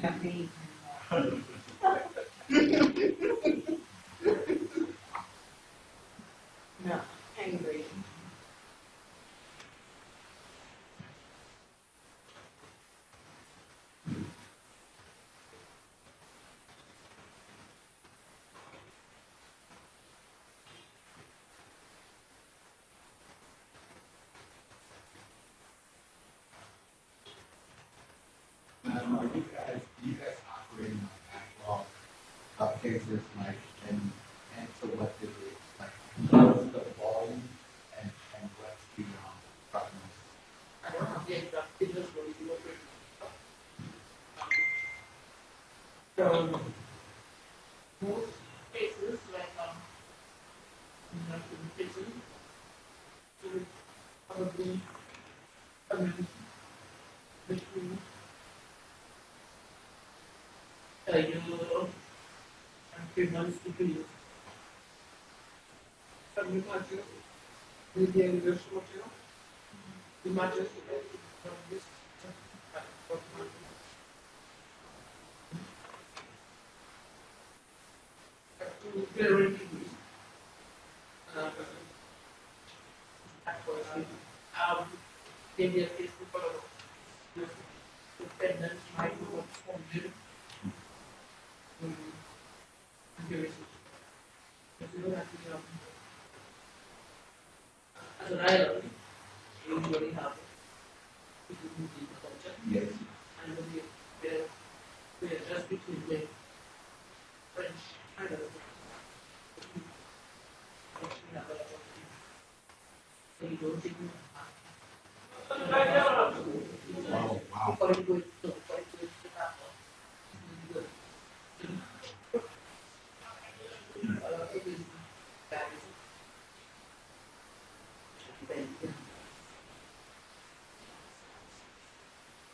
Happy. No, angry. You guys operating on backlog cases, like, and so what did it, like, what's the volume and what's the prognosis? So, most cases, like, cases, would probably come in between a year and 3 months to 2 years. Some images, with the English material, images from this to clear it. Maybe a case for dependent might be what's formulated. as an island, you usually have people who do the culture. Yes. And when we are just between the French islands. We have a lot of people. So you don't think Wow, wow. before you go to the castle.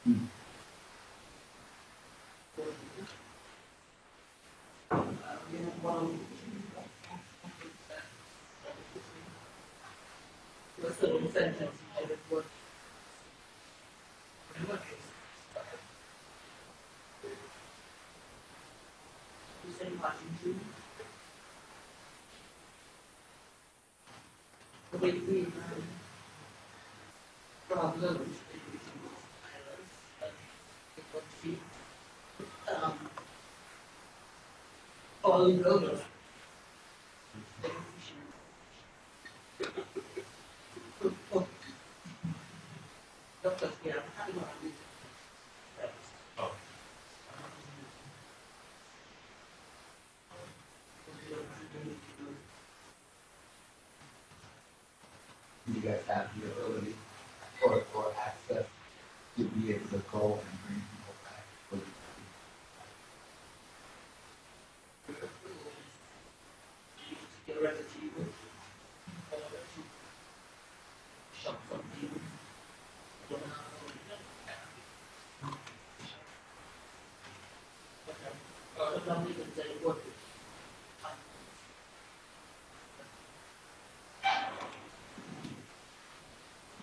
Hmm. Problems all over. Doctors, yeah, You guys have the ability or access to be able to go and bring people back. For the- get ready to shop something.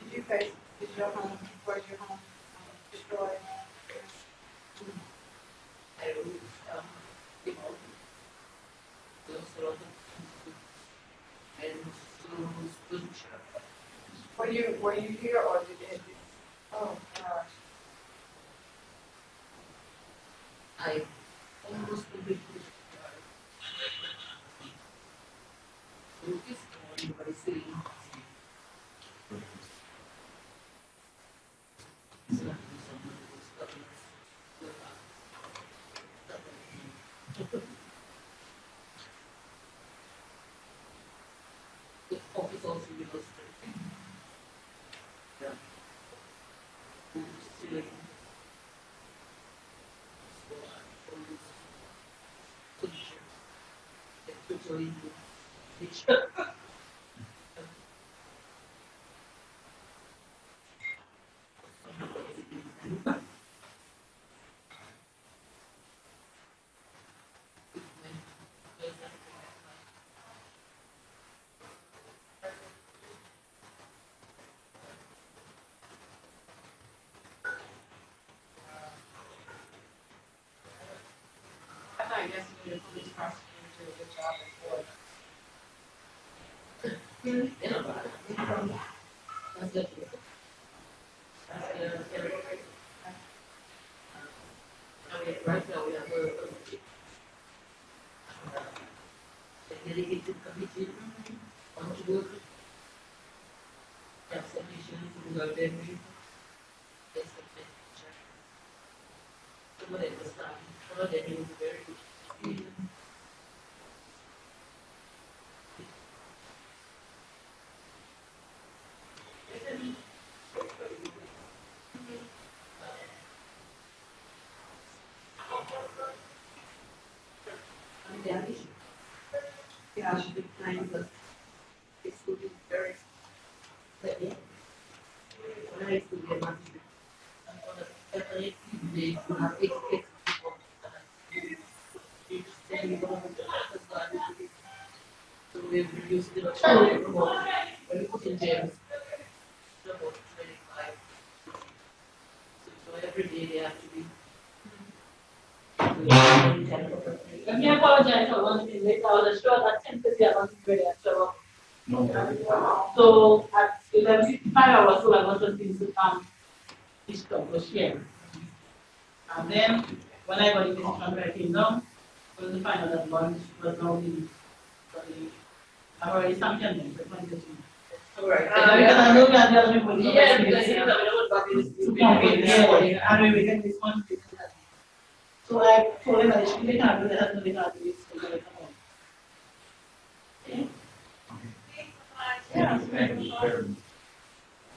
Did you face, did your home, was your home destroyed? Were you here or did it? Oh, gosh. I almost completely focused on my city. The office also was yeah. Still, so I always totally nature. I thought yesterday the police prosecutor did a good job in Florida. That's the right now we have a delegated committee on to work. Have submissions to the library. Some of them was starting, some of them it was very good. Yeah, I should be playing the it's good, very but yeah. When I used to be a master, every day you have eight people. You just tell me what so we've reduced the from when we put in jails, about 25. So every day they have to be. Let me apologize for one thing. Later, I was assured at 10:30 I wasn't ready at 12. So at 11:55 I was told I was just going to this talk was here. And then when I got the message from where I came down, I was to find out that lunch was now being I've already sent them in for 2022. Alright. I know that the other people. Yeah, because you know, but it's Yeah, and we get this one. So I told them that they can't do that, they can't do this. So they're like, "Oh." Thank you very much.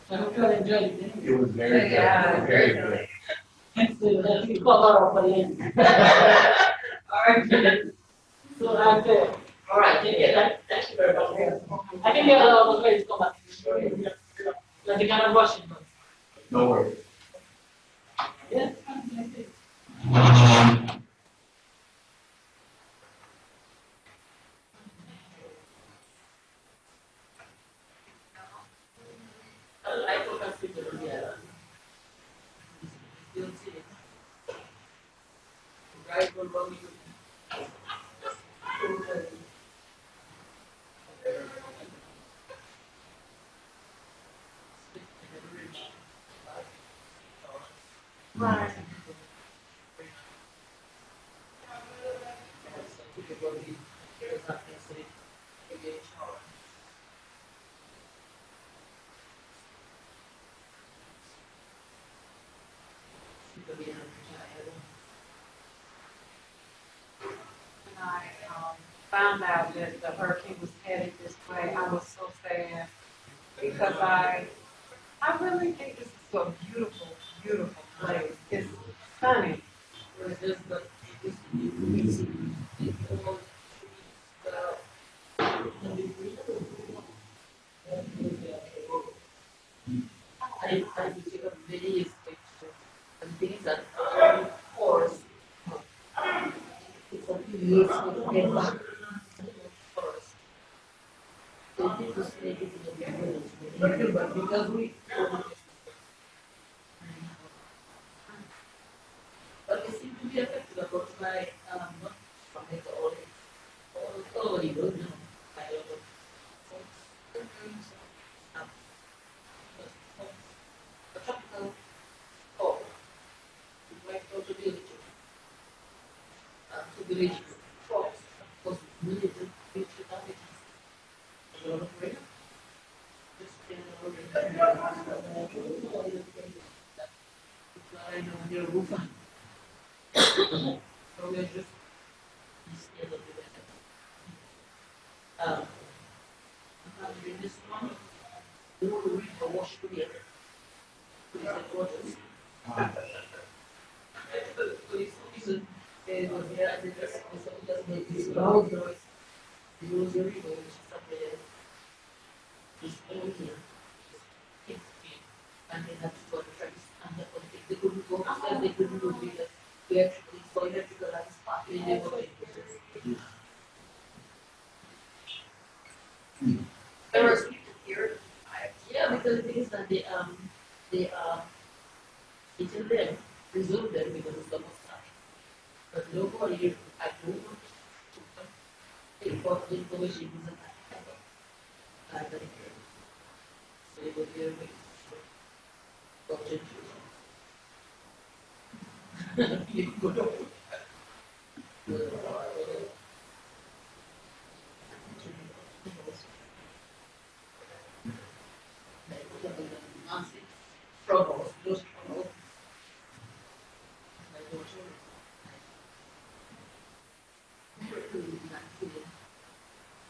I hope you all enjoyed it. It was very good, Yeah. very good. So that we cover up for the end. Alright. So that's it. Alright, yeah, thank you very much. I think the other one was ready to come back to the story. Like they kind of rushing, but. No worries. Yeah. I took a picture of the you'll see it. Right, what we do. Right. When I found out that the hurricane was headed this way, I was so sad because I really think this is a beautiful, beautiful place. It's stunning. I took a video picture and things that of course it's a beautiful get back forest. So it was make it in the village, but because we but it seemed to be affected about by not from it all over the world, you know, by a lot of the tropical storm. It might go to the village, to village crops, because village damage a lot of rain. Just I know your roof. So we're just scared of the weather. I'm doing this one. We will read the wash together. Please, the waters. Please, listen. Was there and this doesn't make this loud noise. The rosary, which is somewhere, is over here. And they had to go to try to stand up and they couldn't go upstairs, they couldn't go because we actually saw electrical lights partly they were there was people here. Yeah, because the thing is that they eaten them, preserved them because it's almost time. But nobody at home took them. They brought the information was at the so they were here waiting for you go to troubles, those troubles. My daughter,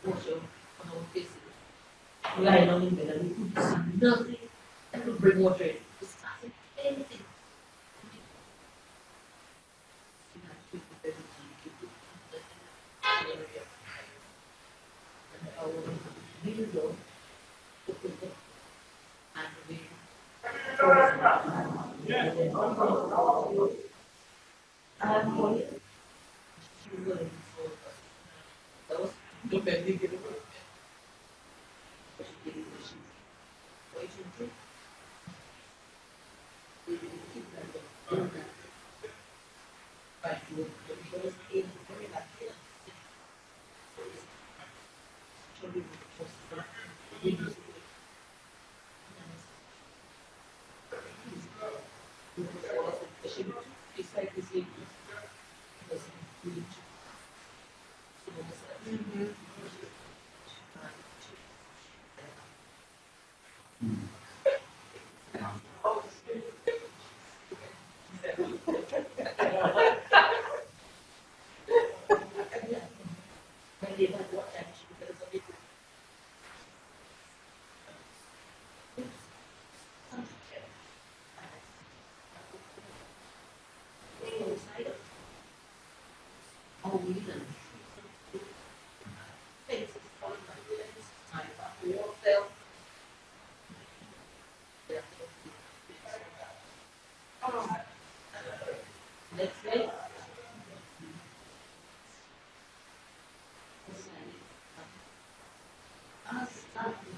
water on our faces. Lying on the bed and we couldn't see nothing. I could bring water in. Just nothing, anything. Window opened up and we I'm going to that was no bending it away. Waiting to we didn't keep that but because in very lucky so we just it's like this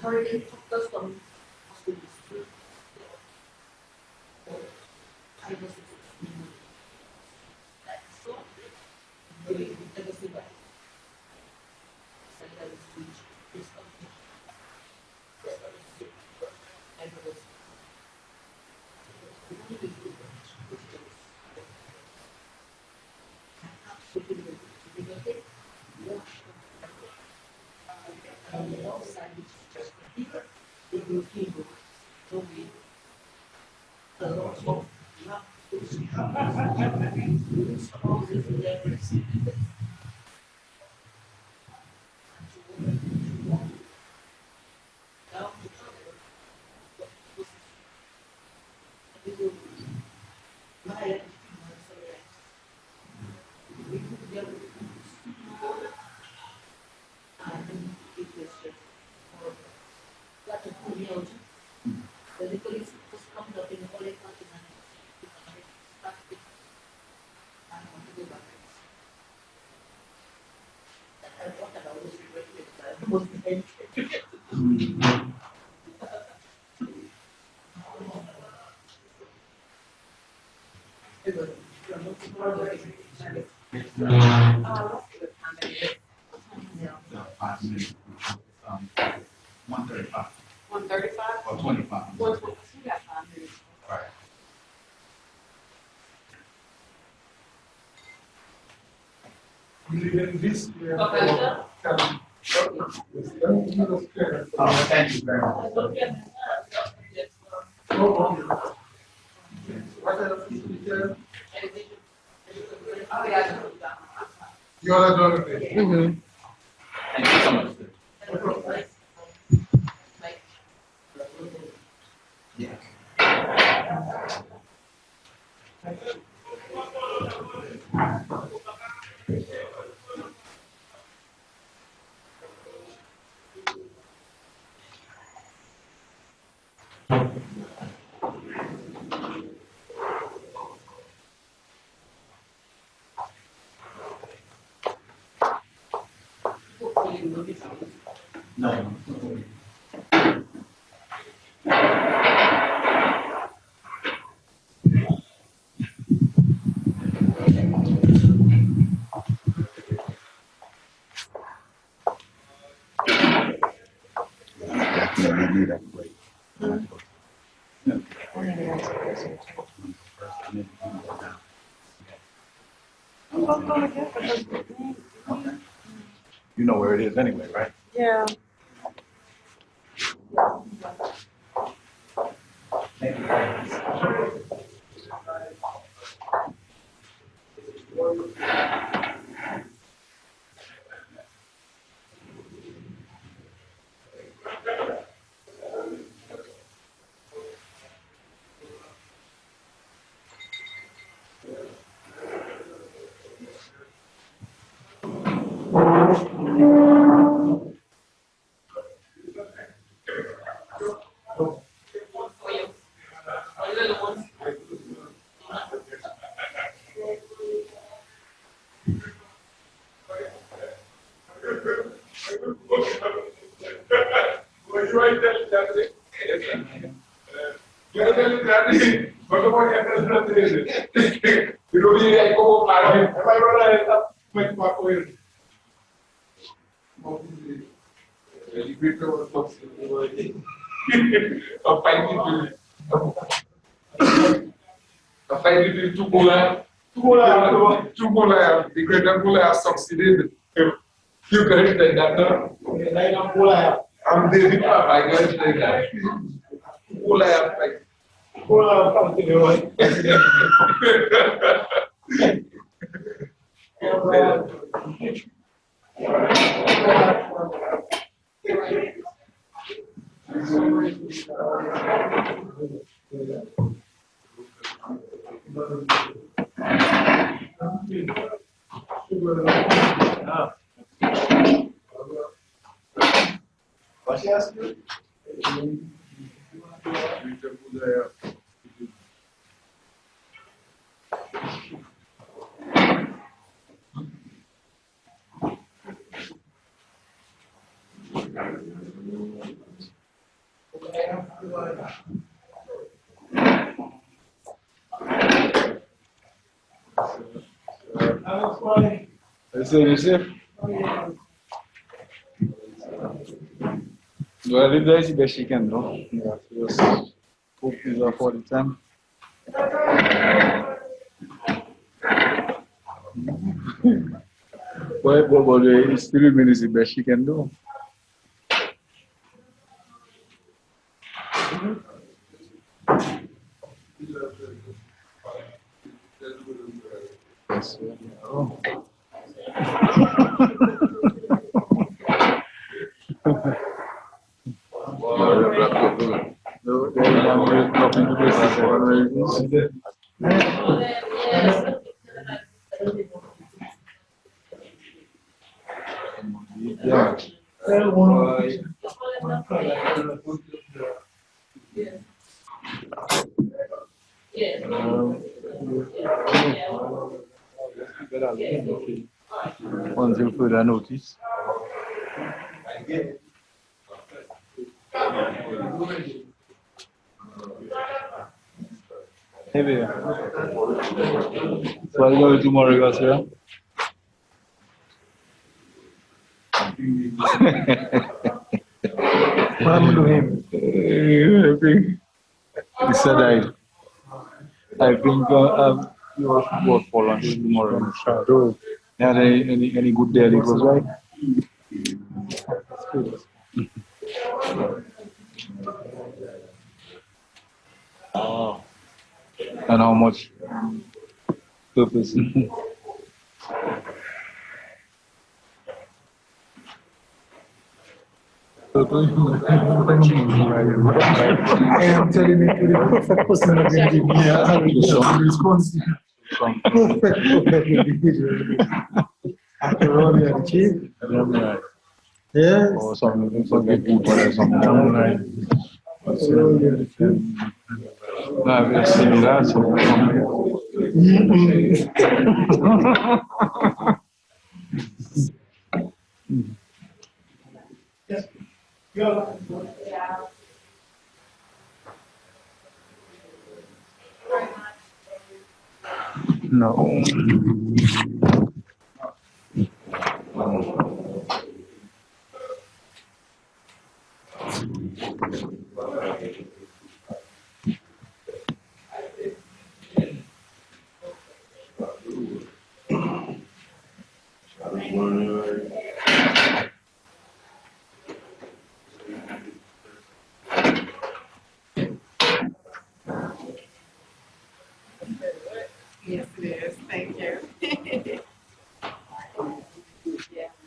hurricane focus on hospitals. I was so really never see that. Saya harus switch this on. I was Jadi polis puskam dari oleh Fatimah. So 5 minutes, 1:35 135? or 25. 120, we got 5 minutes. Right. Okay, sir. Oh, thank you very much. Oh, yeah. You are done. Thank you so much. Sir. Yeah. No. Definitely need a break. Okay. You know where it is anyway, right? Yeah. Thank you. Chukula, the greater Mula has succeeded. You corrected that, no? I'm the Papa, I corrected that. Mula, like, What she asked you? Well, it does the best she can do. Yeah, just hope is up all the time. But it's still is the best she can do. Yes, sir. Oh. No, they're talking to the yeah. Until further notice. Hey, baby. So I'll go tomorrow, guys, yeah? What happened to him? I think he said I think you will work for lunch tomorrow. Sure. Yeah, any good day it was right? Oh. And how much purpose? I am telling you, the perfect person of the give me a response. Perfect individual. After all, you have achieved. Yes. Or something good or something. Right. No, I've seen that. No. Yes, it is. Thank you.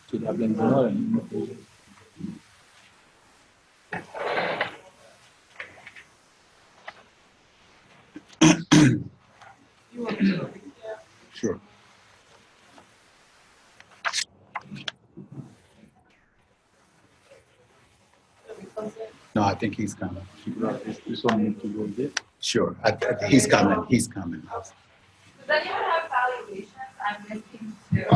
Should have been more. Sure. No, I think he's coming. This one need to go there. Sure, he's coming, he's coming. Does anyone have valuations? I'm missing two.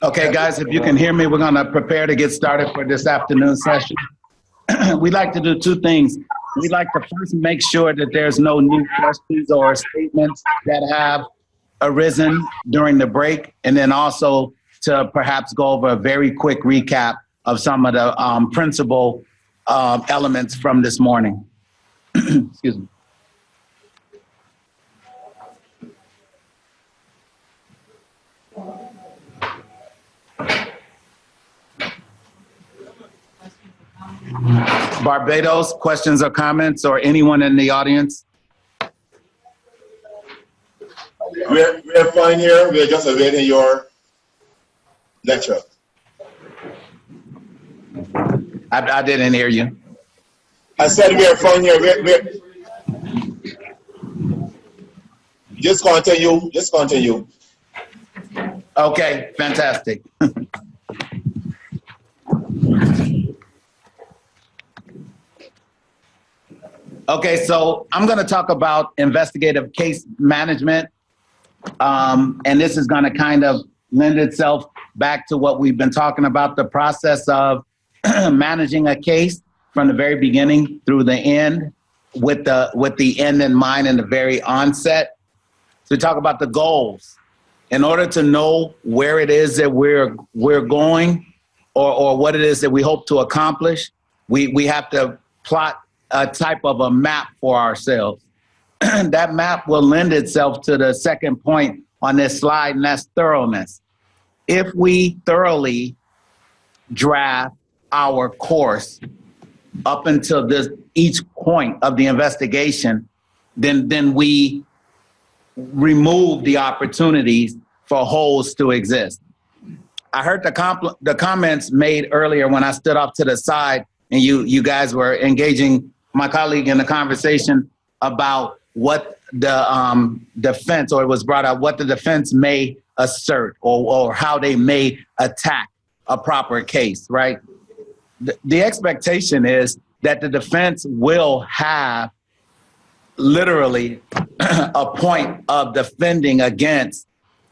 Okay, guys, if you can hear me, we're gonna prepare to get started for this afternoon session. We'd like to do two things. We'd like to first make sure that there's no new questions or statements that have arisen during the break, and then also to perhaps go over a very quick recap of some of the principal elements from this morning. Excuse me. Barbados, questions or comments, or anyone in the audience? We're fine here. We're just awaiting your lecture. I didn't hear you. I said we're fine here. Just continue. Just continue. Okay, fantastic. Okay, so I'm going to talk about investigative case management. And this is going to kind of lend itself back to what we've been talking about, the process of managing a case from the very beginning through the end, with the end in mind in the very onset. So we talk about the goals. In order to know where it is that we're going, or what it is that we hope to accomplish, we have to plot a type of a map for ourselves. That map will lend itself to the second point on this slide, and that's thoroughness. If we thoroughly draft our course up until each point of the investigation, then we remove the opportunities for holes to exist. I heard the comments made earlier when I stood off to the side and you guys were engaging my colleague in the conversation about what the defense, or it was brought up, what the defense may assert or how they may attack a proper case, right? The expectation is that the defense will have literally a point of defending against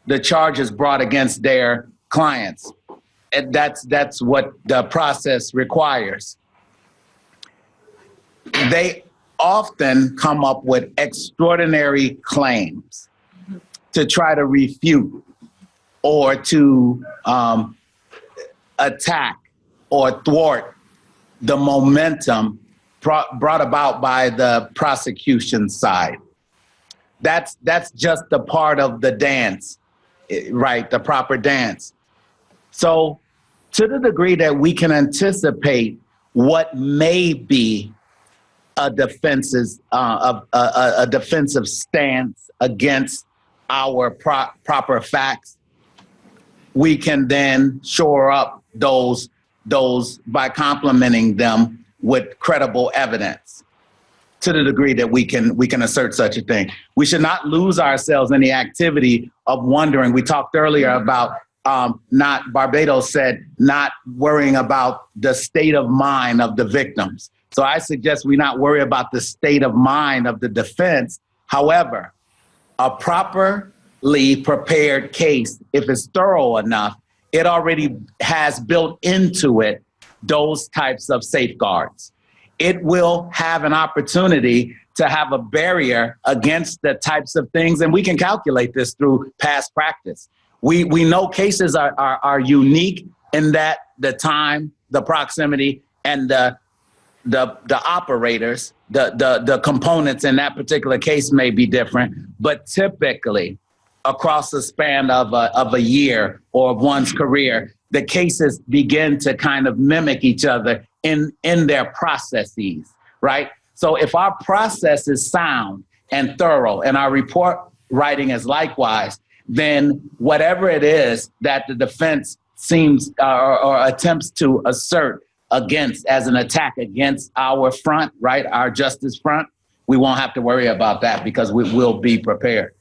the charges brought against their clients. And that's what the process requires. They often come up with extraordinary claims to try to refute or to attack or thwart the momentum brought about by the prosecution side. That's just a part of the dance, right? The proper dance. So to the degree that we can anticipate what may be a defensive stance against our proper facts, we can then shore up those by complementing them with credible evidence. To the degree that we can assert such a thing, we should not lose ourselves in the activity of wondering. We talked earlier about Barbados said not worrying about the state of mind of the victims. So I suggest we not worry about the state of mind of the defense. However, a properly prepared case, if it's thorough enough, it already has built into it those types of safeguards. It will have an opportunity to have a barrier against the types of things, and we can calculate this through past practice. We know cases are unique in that the time, the proximity, and the operators, the components in that particular case may be different, but typically across the span of a year or of one's career, the cases begin to kind of mimic each other in their processes, right? So if our process is sound and thorough and our report writing is likewise, then whatever it is that the defense seems or attempts to assert against as an attack against our front, right, our justice front, we won't have to worry about that because we will be prepared.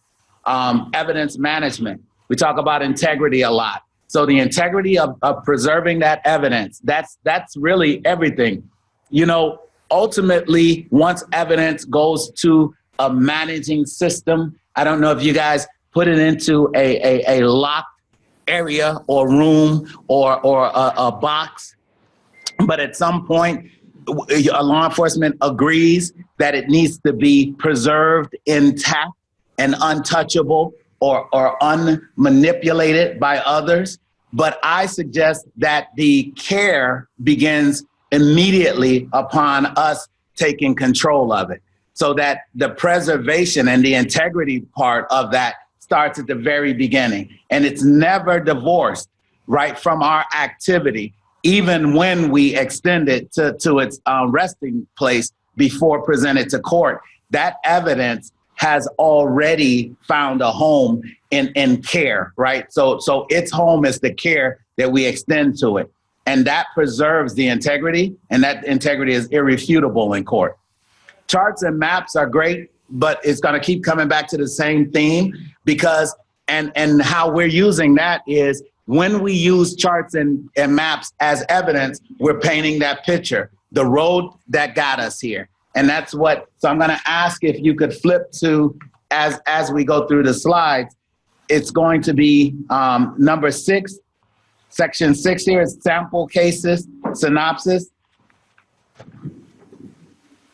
Evidence management, we talk about integrity a lot. So the integrity of preserving that evidence, that's really everything. You know, ultimately, once evidence goes to a managing system, I don't know if you guys put it into a locked area or room or a box, but at some point, law enforcement agrees that it needs to be preserved intact and untouchable or unmanipulated by others. But I suggest that the care begins immediately upon us taking control of it, so that the preservation and the integrity part of that starts at the very beginning. And it's never divorced, right, from our activity, even when we extend it to its resting place before presented to court. That evidence has already found a home in care, right? So its home is the care that we extend to it. And that preserves the integrity, and that integrity is irrefutable in court. Charts and maps are great, but it's gonna keep coming back to the same theme because, and how we're using that is when we use charts and maps as evidence, we're painting that picture, the road that got us here. And that's what, so I'm gonna ask if you could flip to, as we go through the slides, it's going to be number 6, section 6 here is sample cases, synopsis,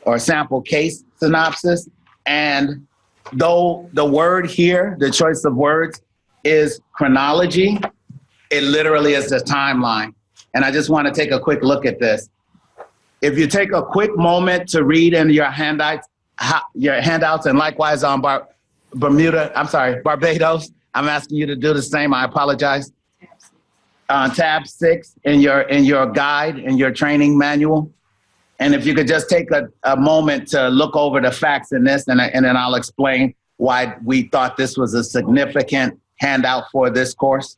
or sample case synopsis. And though the word here, the choice of words is chronology, it literally is the timeline. And I just want to take a quick look at this. If you take a quick moment to read in your handouts, and likewise on Barbados, I'm asking you to do the same. I apologize. Tab 6 in your guide, in your training manual. And if you could just take a moment to look over the facts in this, and then I'll explain why we thought this was a significant handout for this course.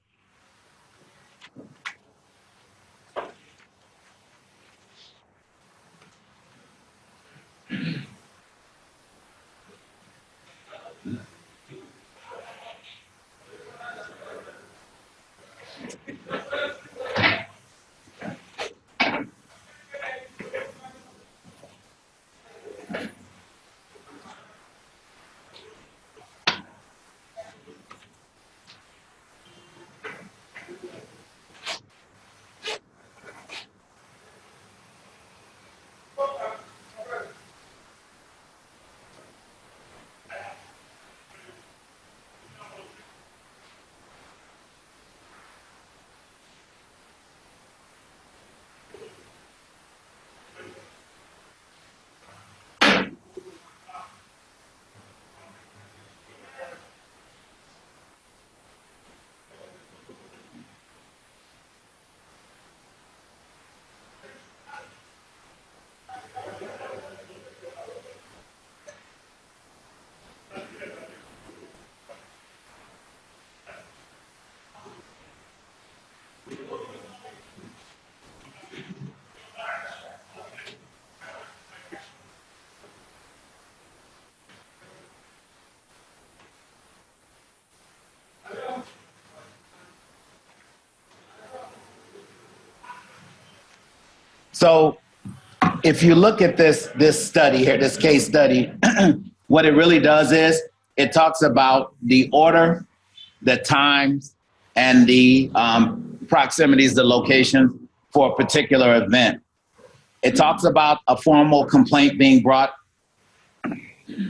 So if you look at this study here, this case study, what it really does is it talks about the order, the times, and the proximities, the locations for a particular event. It talks about a formal complaint being brought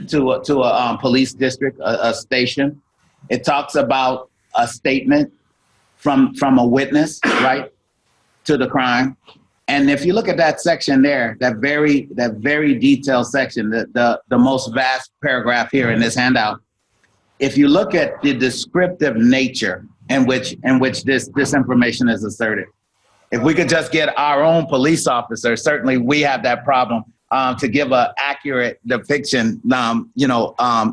to a police district, a station. It talks about a statement from a witness, right, to the crime. And if you look at that section there, that very detailed section, the most vast paragraph here in this handout, if you look at the descriptive nature in which this information is asserted, if we could just get our own police officers, certainly we have that problem, to give an accurate depiction,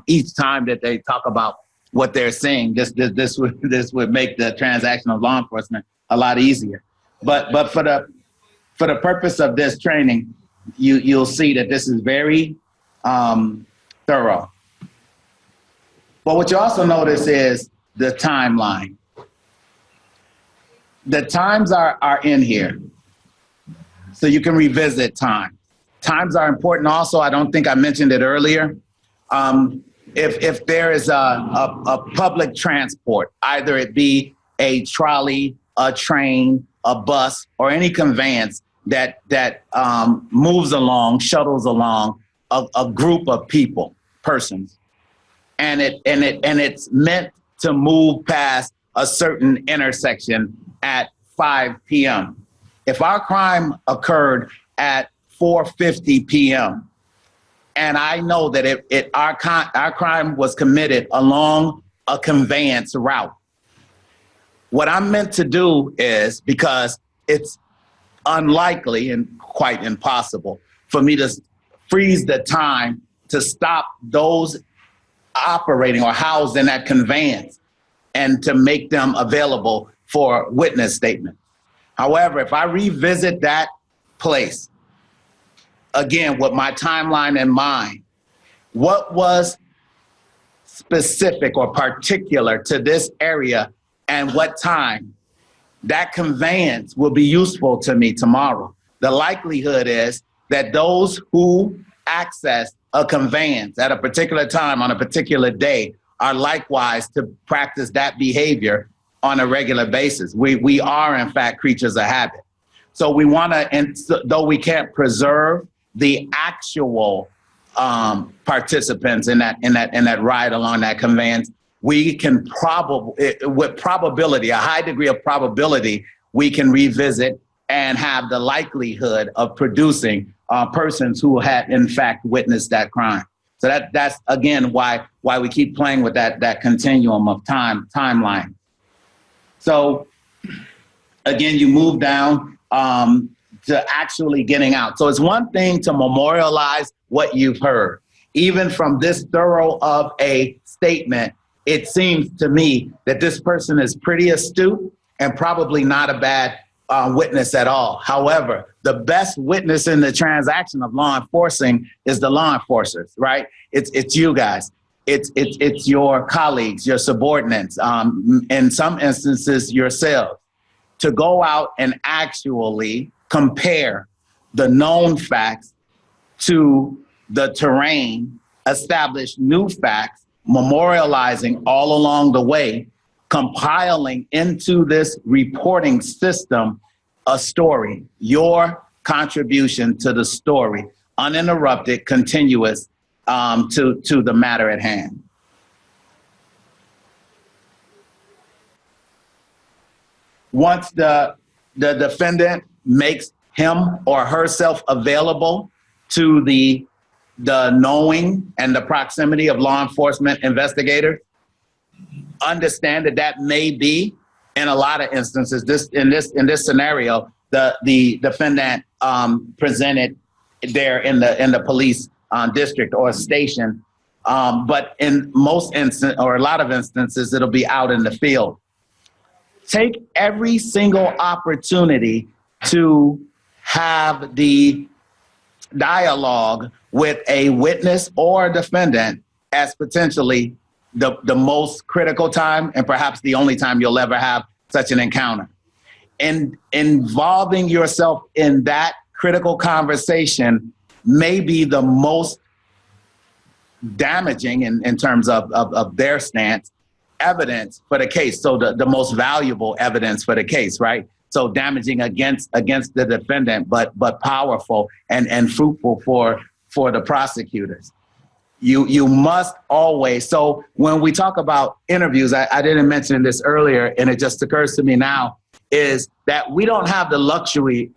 each time that they talk about what they're seeing. This would make the transaction of law enforcement a lot easier. But for the purpose of this training, you'll see that this is very thorough. But what you also notice is the timeline. The times are in here, so you can revisit time. Times are important also. I don't think I mentioned it earlier. If there is a public transport, either it be a trolley, a train, a bus, or any conveyance that moves along, shuttles along a group of people, persons, and it's meant to move past a certain intersection at 5 p.m. If our crime occurred at 4:50 p.m. and I know that our crime was committed along a conveyance route, what I'm meant to do is, because it's unlikely and quite impossible for me to freeze the time to stop those operating or housed in that conveyance and to make them available for witness statement. However, if I revisit that place, again, with my timeline in mind, what was specific or particular to this area and what time, that conveyance will be useful to me tomorrow. The likelihood is that those who access a conveyance at a particular time on a particular day are likewise to practice that behavior on a regular basis. We are, in fact, creatures of habit. So we want to, and though we can't preserve the actual participants in that ride along that conveyance, we can with probability, a high degree of probability, we can revisit and have the likelihood of producing persons who had in fact witnessed that crime. So that's again why we keep playing with that continuum of timeline. So again, you move down to actually getting out. So it's one thing to memorialize what you've heard. Even from this thorough of a statement, it seems to me that this person is pretty astute and probably not a bad witness at all. However, the best witness in the transaction of law enforcing is the law enforcers, right? It's you guys. It's your colleagues, your subordinates, in some instances yourselves, to go out and actually compare the known facts to the terrain, establish new facts, memorializing all along the way, compiling into this reporting system a story, your contribution to the story, uninterrupted, continuous, to the matter at hand. Once the defendant makes him or herself available to the knowing and the proximity of law enforcement investigators, understand that may be, in a lot of instances, in this scenario, the defendant presented there in the police district or station, but in most instances, or a lot of instances, it'll be out in the field. Take every single opportunity to have the dialogue with a witness or a defendant as potentially the most critical time and perhaps the only time you'll ever have such an encounter. And involving yourself in that critical conversation may be the most damaging in terms of their stance evidence for the case. So the most valuable evidence for the case, right? So damaging against the defendant, but powerful and fruitful for the prosecutors. You must always, so when we talk about interviews, I didn't mention this earlier, and it just occurs to me now, is that we don't have the luxury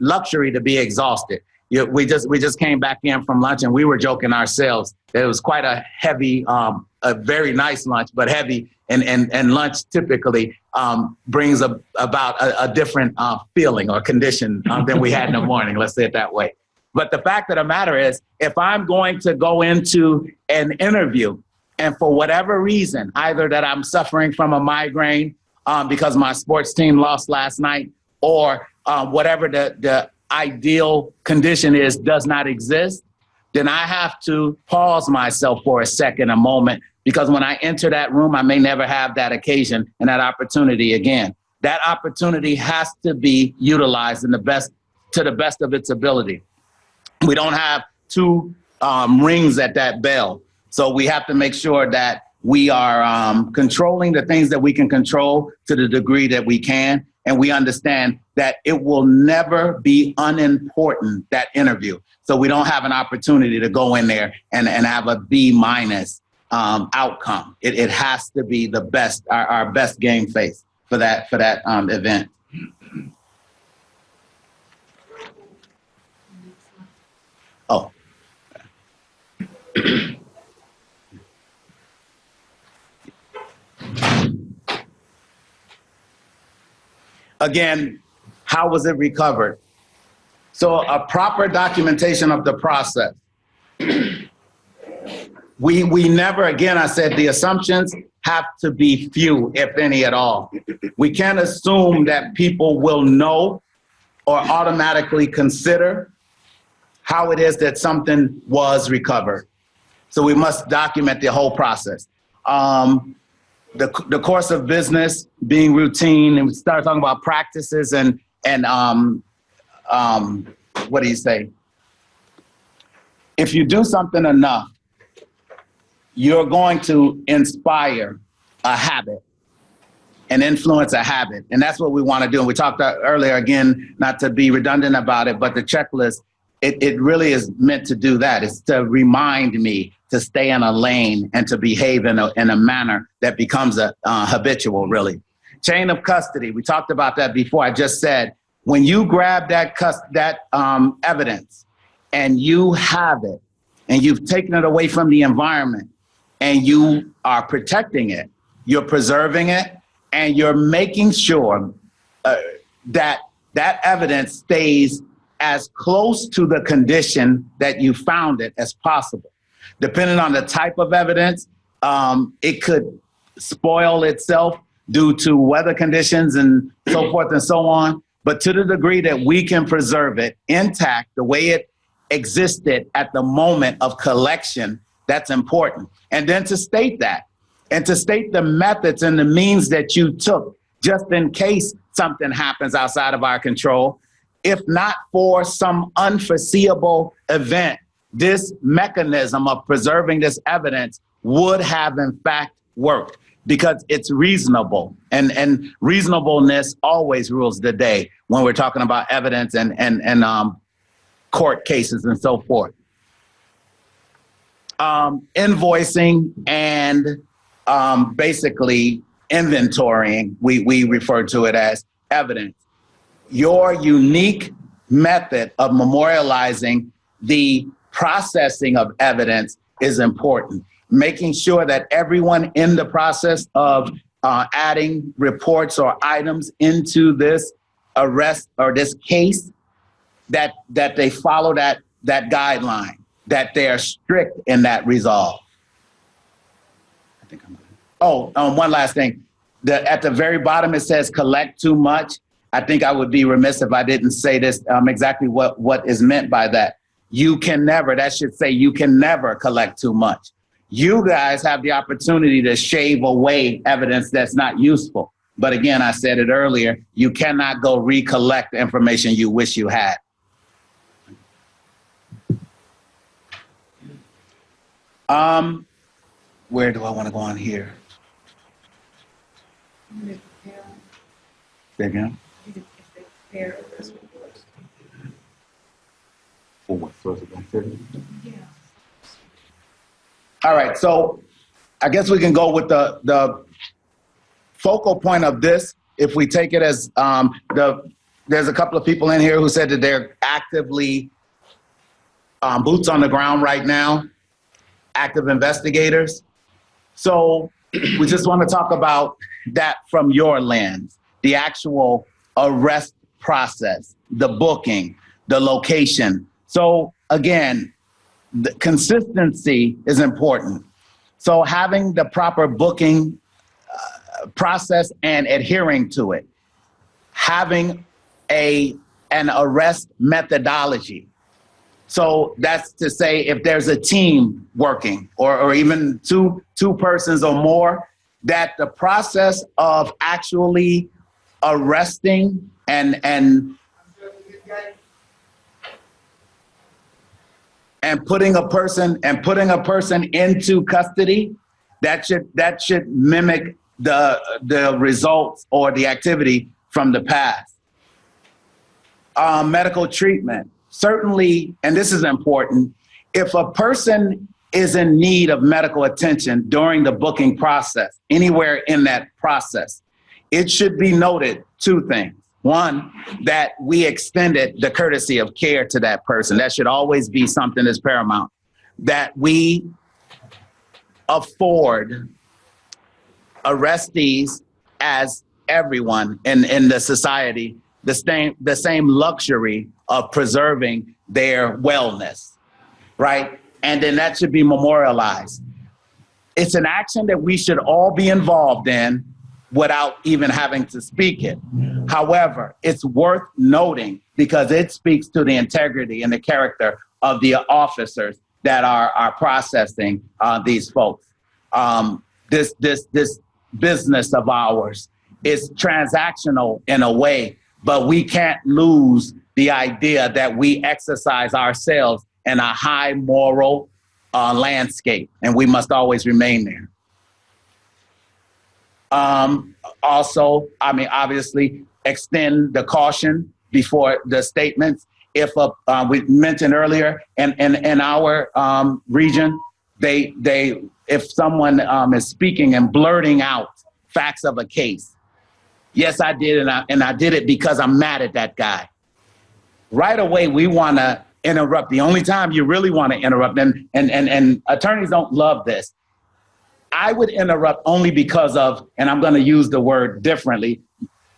to be exhausted. We just came back in from lunch, and we were joking ourselves that it was quite a heavy, a very nice lunch, but heavy, and lunch typically brings about a different feeling or condition than we had in the morning, let's say it that way. But the fact of the matter is, if I'm going to go into an interview and for whatever reason, either that I'm suffering from a migraine because my sports team lost last night, or whatever the ideal condition is does not exist, then I have to pause myself for a second, a moment, because when I enter that room, I may never have that occasion and that opportunity again. That opportunity has to be utilized to the best of its ability. We don't have two rings at that bell. So we have to make sure that we are controlling the things that we can control to the degree that we can. And we understand that it will never be unimportant, that interview. So we don't have an opportunity to go in there and have a B- outcome. It has to be the best, our best game face for that event. Oh. Again, how was it recovered? So a proper documentation of the process. We never, again, I said the assumptions have to be few, if any at all. We can't assume that people will know or automatically consider how it is that something was recovered. So we must document the whole process. The course of business being routine, and we start talking about practices and what do you say? if you do something enough, you're going to inspire a habit and influence a habit. And that's what we want to do. And we talked about earlier, again, not to be redundant about it, but the checklist, it really is meant to do that. It's to remind me to stay in a lane and to behave in a manner that becomes a habitual, really. Chain of custody, we talked about that before. I just said, when you grab that evidence and you have it and you've taken it away from the environment and you are protecting it, you're preserving it, and you're making sure that that evidence stays as close to the condition that you found it as possible. Depending on the type of evidence, it could spoil itself due to weather conditions and so forth and so on. But to the degree that we can preserve it intact, the way it existed at the moment of collection, that's important. And then to state that, and to state the methods and the means that you took just in case something happens outside of our control. If not for some unforeseeable event, this mechanism of preserving this evidence would have in fact worked because it's reasonable, and reasonableness always rules the day when we're talking about evidence and court cases and so forth. Invoicing and basically inventorying, we refer to it as evidence. Your unique method of memorializing the processing of evidence is important. Making sure that everyone in the process of adding reports or items into this arrest or this case, that they follow that guideline, that they are strict in that resolve. I think I'm good. One last thing. At the very bottom, it says collect too much. I think I would be remiss if I didn't say this, exactly what is meant by that. You can never, that should say you can never collect too much. You guys have the opportunity to shave away evidence that's not useful. But again, I said it earlier, you cannot go recollect information you wish you had. Where do I want to go on here? Say again? All right, so I guess we can go with the focal point of this. If we take it as there's a couple of people in here who said that they're actively boots on the ground right now, active investigators. So we just want to talk about that from your lens, the actual arrest process, the booking, the location. So again, the consistency is important. So having the proper booking process and adhering to it, having an arrest methodology. So that's to say, if there's a team working or even two persons or more, that the process of actually arresting and putting a person into custody, that should mimic the results or the activity from the past. Medical treatment. Certainly, and this is important, if a person is in need of medical attention during the booking process, anywhere in that process, it should be noted two things. One, that we extended the courtesy of care to that person. That should always be something that's paramount. That we afford arrestees, as everyone in the society, the same luxury of preserving their wellness, right? And then that should be memorialized. It's an action that we should all be involved in without even having to speak it. However, it's worth noting because it speaks to the integrity and the character of the officers that are processing these folks. This business of ours is transactional in a way, but we can't lose the idea that we exercise ourselves and a high moral landscape, and we must always remain there. Also, I mean, obviously, extend the caution before the statements. If we mentioned earlier, in our region, if someone is speaking and blurting out facts of a case, yes, I did, and I did it because I'm mad at that guy. Right away, we want to interrupt. The only time you really want to interrupt, and attorneys don't love this, I would interrupt only because of, and I'm going to use the word differently,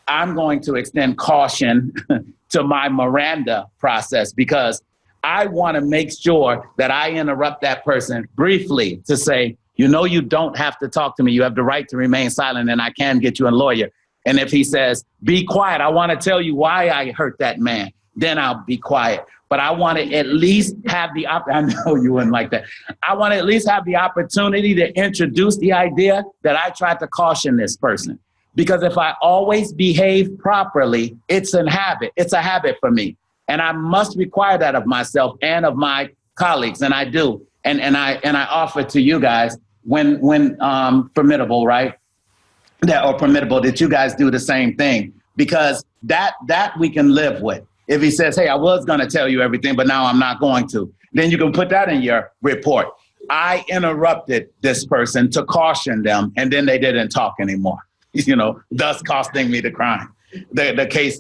I'm going to extend caution to my Miranda process, because I want to make sure that I interrupt that person briefly to say, you know, you don't have to talk to me. You have the right to remain silent, and I can get you a lawyer. And if he says, be quiet, I want to tell you why I hurt that man, then I'll be quiet. But I want to at least have the I know you wouldn't like that. I want to at least have the opportunity to introduce the idea that I tried to caution this person. Because if I always behave properly, it's a habit. It's a habit for me. And I must require that of myself and of my colleagues, and I do. And I offer to you guys when formidable, right? Or permittable, that you guys do the same thing, because that we can live with. If he says, hey, I was going to tell you everything, but now I'm not going to, then you can put that in your report. I interrupted this person to caution them, and then they didn't talk anymore, you know, thus costing me the crime, the case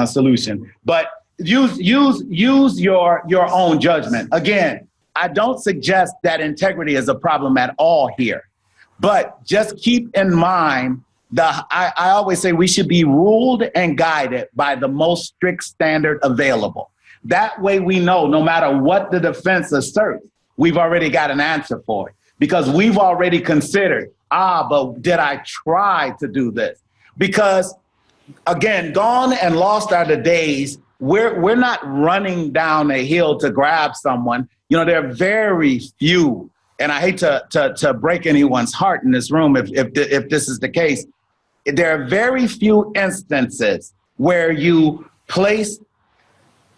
solution. But use your own judgment. Again, I don't suggest that integrity is a problem at all here, but just keep in mind I always say we should be ruled and guided by the most strict standard available. That way we know no matter what the defense asserts, we've already got an answer for it, because we've already considered, but did I try to do this? Because again, gone and lost are the days we're not running down a hill to grab someone. You know, there are very few, and I hate to break anyone's heart in this room if this is the case. There are very few instances where you place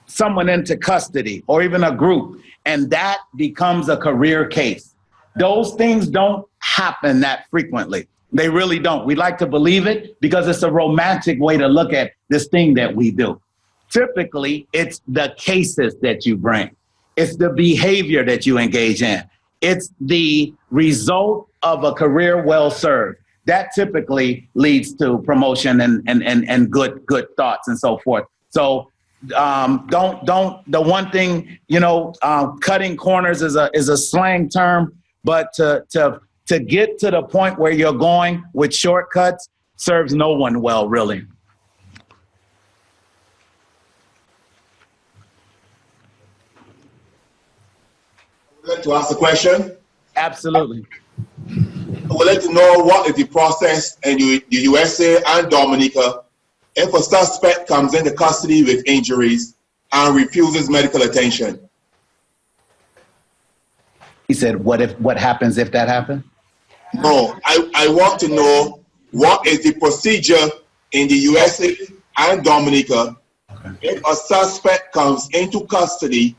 someone into custody or even a group, and that becomes a career case. Those things don't happen that frequently. They really don't. We like to believe it because it's a romantic way to look at this thing that we do. Typically, it's the cases that you bring. It's the behavior that you engage in. It's the result of a career well served. That typically leads to promotion and good thoughts and so forth. So don't the one thing, you know, cutting corners is a slang term, but to get to the point where you're going with shortcuts serves no one well, really. Would you like to ask a question? Absolutely. I would like to know what is the process in the USA and Dominica if a suspect comes into custody with injuries and refuses medical attention. He said, what happens if that happens? No, I want to know what is the procedure in the USA and Dominica if a suspect comes into custody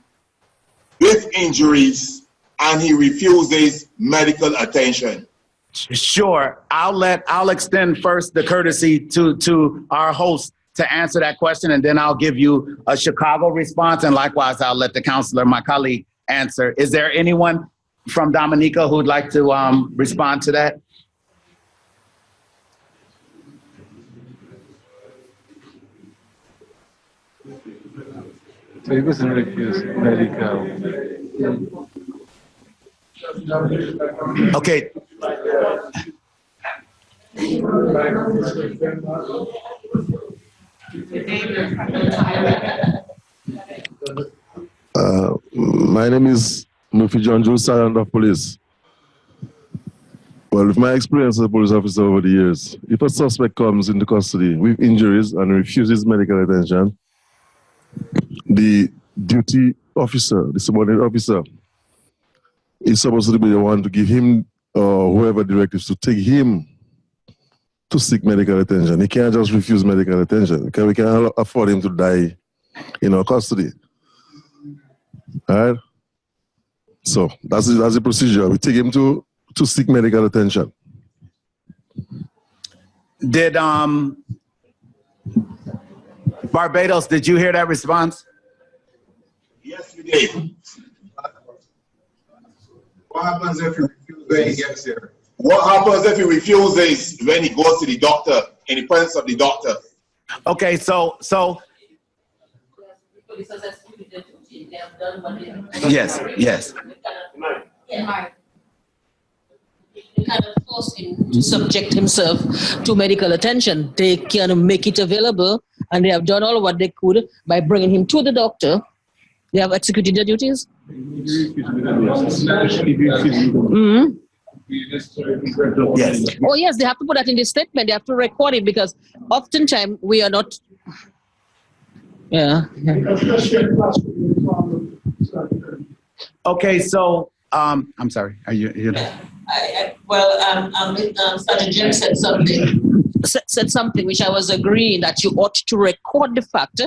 with injuries and he refuses medical attention. Sure. I'll extend first the courtesy to our host to answer that question, and then I'll give you a Chicago response, and likewise I'll let the counselor, my colleague, answer. Is there anyone from Dominica who'd like to respond to that? So he wasn't refused medical. Okay. My name is Murphy John Jules, Sergeant of Police. Well, with my experience as a police officer over the years, if a suspect comes into custody with injuries and refuses medical attention, the duty officer, the subordinate officer, is supposed to be the one to give him or whoever directives to take him to seek medical attention. He can't just refuse medical attention because we can't afford him to die in our custody. All right. So that's the procedure. We take him to seek medical attention. Did Barbados, did you hear that response? Yes, we did. What happens if you refuse when he gets here? What happens if he refuses when he goes to the doctor, in the presence of the doctor? Okay, so Police has executed their duty. They have done what they have. yes. Yeah. You cannot force him to subject himself to medical attention. They can make it available, and they have done all what they could by bringing him to the doctor. They have executed their duties. Mm-hmm. Yes. Oh yes, they have to put that in the statement. They have to record it because oftentimes we are not. Yeah. Okay, so I'm sorry. Are you? Sergeant Jim said something. Said something which I was agreeing that you ought to record the fact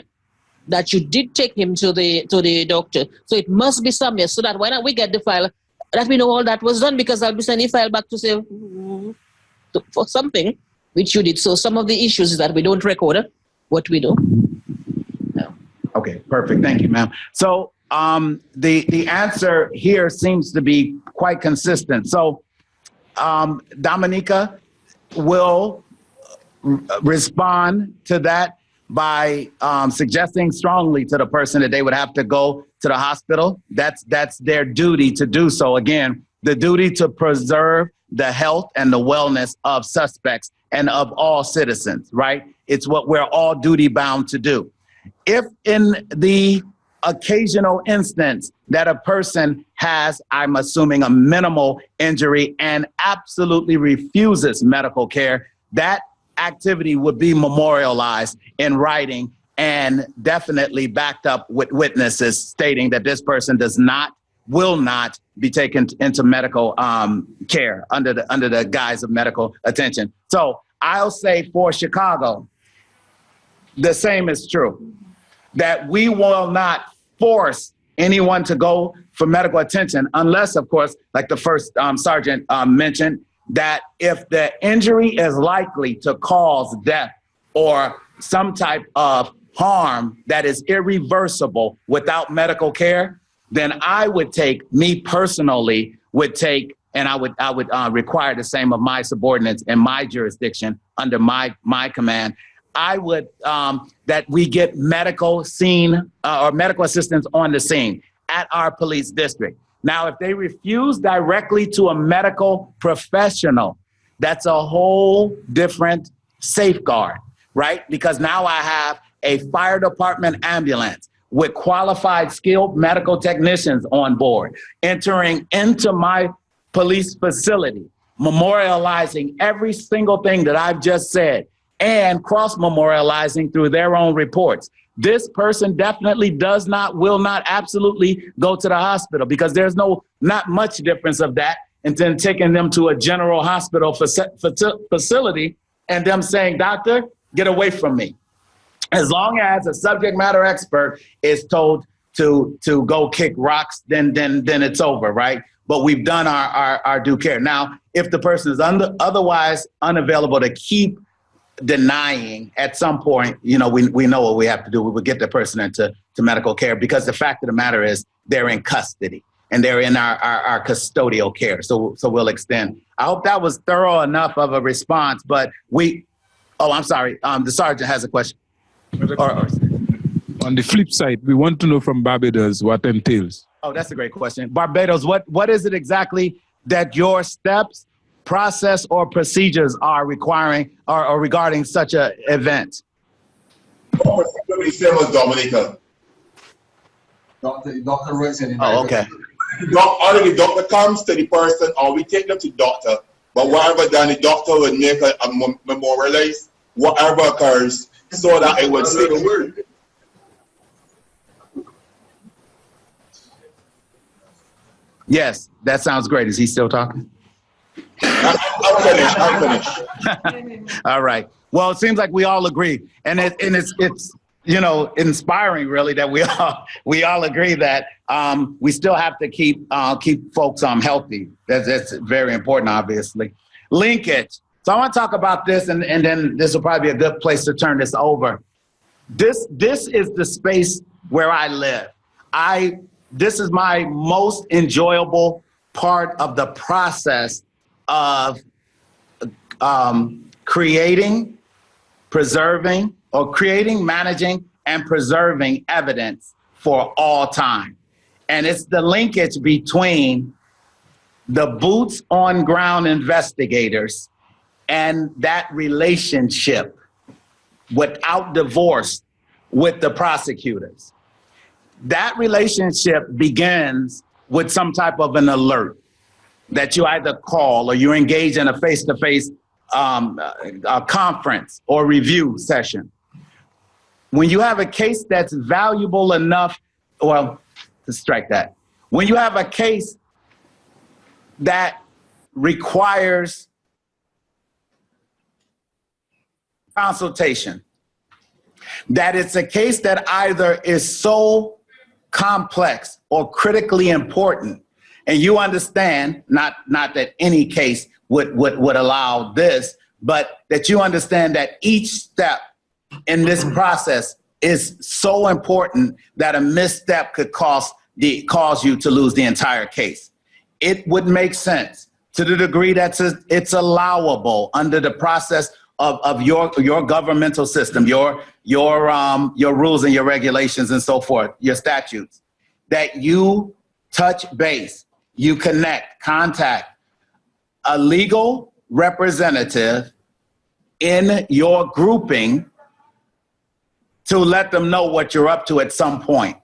that you did take him to the doctor. So it must be somewhere so that when we get the file, that we know all that was done, because I'll be sending file back to say for something which you did. So some of the issues is that we don't record what we do. No. Okay, perfect. Thank you, ma'am. So the answer here seems to be quite consistent. So Dominica will respond to that by suggesting strongly to the person that they would have to go to the hospital. That's their duty to do so. Again, the duty to preserve the health and the wellness of suspects and of all citizens, right? It's what we're all duty bound to do. If in the occasional instance that a person has, I'm assuming, a minimal injury and absolutely refuses medical care, that activity would be memorialized in writing and definitely backed up with witnesses stating that this person will not be taken into medical care under the guise of medical attention. So I'll say for Chicago, the same is true, that we will not force anyone to go for medical attention unless, of course, like the first sergeant mentioned, that if the injury is likely to cause death or some type of harm that is irreversible without medical care, then I would take, me personally would take, and I would require the same of my subordinates in my jurisdiction under my command. I would, that we get medical scene or medical assistance on the scene at our police district. Now, if they refuse directly to a medical professional, that's a whole different safeguard, right? Because now I have a fire department ambulance with qualified, skilled medical technicians on board, entering into my police facility, memorializing every single thing that I've just said, and cross-memorializing through their own reports. This person definitely will not absolutely go to the hospital, because there's not much difference of that and then taking them to a general hospital facility and them saying, doctor, get away from me. As long as a subject matter expert is told to go kick rocks, then it's over, right? But we've done our due care. Now, if the person is otherwise unavailable to keep denying, at some point, we know what we have to do. We would get the person into medical care, because the fact of the matter is they're in custody and they're in our custodial care. So we'll extend. I hope that was thorough enough of a response, but I'm sorry. The sergeant has a question. On the flip side, we want to know from Barbados what entails. Oh, that's a great question. Barbados, what is it exactly that your steps, process, or procedures are requiring or regarding such an event? The same as Dominica. Doctor works in Oh, okay. Either the doctor comes to the person or we take them to the doctor, but whatever done, the doctor would make a memorialize whatever occurs so that it would stay the word. Yes, that sounds great. Is he still talking? I'm finished. All right. Well, it seems like we all agree, and it's you know, inspiring really that we all agree that we still have to keep folks healthy. That's very important, obviously. Linkage. So I want to talk about this, and then this will probably be a good place to turn this over. This is the space where I live. This is my most enjoyable part of the process of creating, managing, and preserving evidence for all time. And it's the linkage between the boots on ground investigators and that relationship without divorce with the prosecutors. That relationship begins with some type of an alert that you either call or you engage in a face-to-face conference or review session. When you have a case that's valuable enough, well, to strike that. When you have a case that requires consultation, that it's a case that either is so complex or critically important, and you understand, not that any case would allow this, but that you understand that each step in this process is so important that a misstep could cause you to lose the entire case. It would make sense to the degree that it's allowable under the process of your governmental system, your rules and your regulations and so forth, your statutes, that you touch base, you contact a legal representative in your grouping to let them know what you're up to at some point.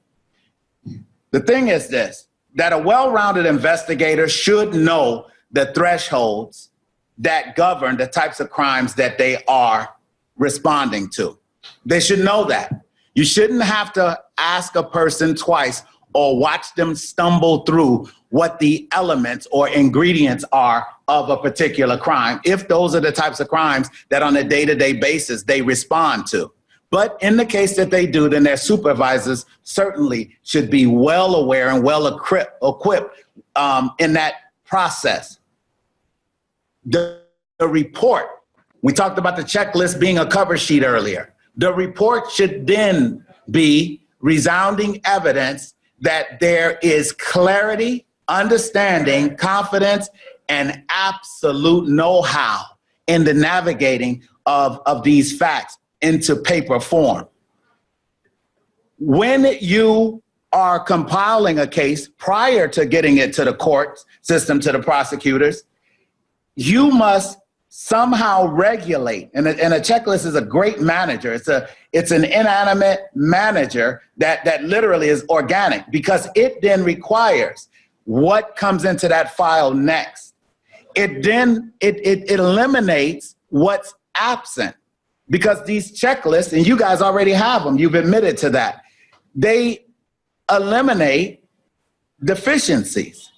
The thing is this, that a well-rounded investigator should know the thresholds that govern the types of crimes that they are responding to. They should know that. You shouldn't have to ask a person twice or watch them stumble through what the elements or ingredients are of a particular crime, if those are the types of crimes that on a day-to-day basis they respond to. But in the case that they do, then their supervisors certainly should be well aware and well equipped in that process. The report, we talked about the checklist being a cover sheet earlier. The report should then be resounding evidence that there is clarity, understanding, confidence, and absolute know-how in the navigating of these facts into paper form. When you are compiling a case prior to getting it to the court system, to the prosecutors, you must somehow regulate, and a checklist is a great manager. It's an inanimate manager that literally is organic, because it then requires what comes into that file next. It eliminates what's absent, because these checklists, and you guys already have them, you've admitted to that, they eliminate deficiencies.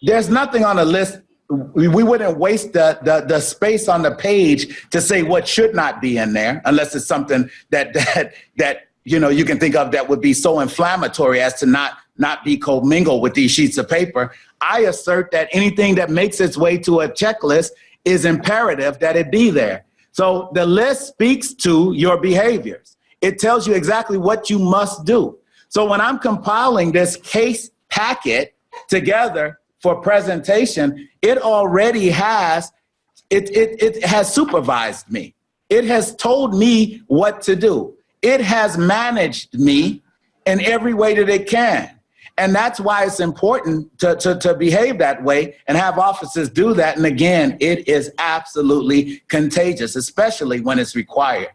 There's nothing on the list. We wouldn't waste the space on the page to say what should not be in there, unless it's something that you know you can think of that would be so inflammatory as to not be commingled with these sheets of paper. I assert that anything that makes its way to a checklist is imperative that it be there. So the list speaks to your behaviors. It tells you exactly what you must do. So when I'm compiling this case packet together for presentation, it already has, it has supervised me. It has told me what to do. It has managed me in every way that it can. And that's why it's important to behave that way and have officers do that. And again, it is absolutely contagious, especially when it's required.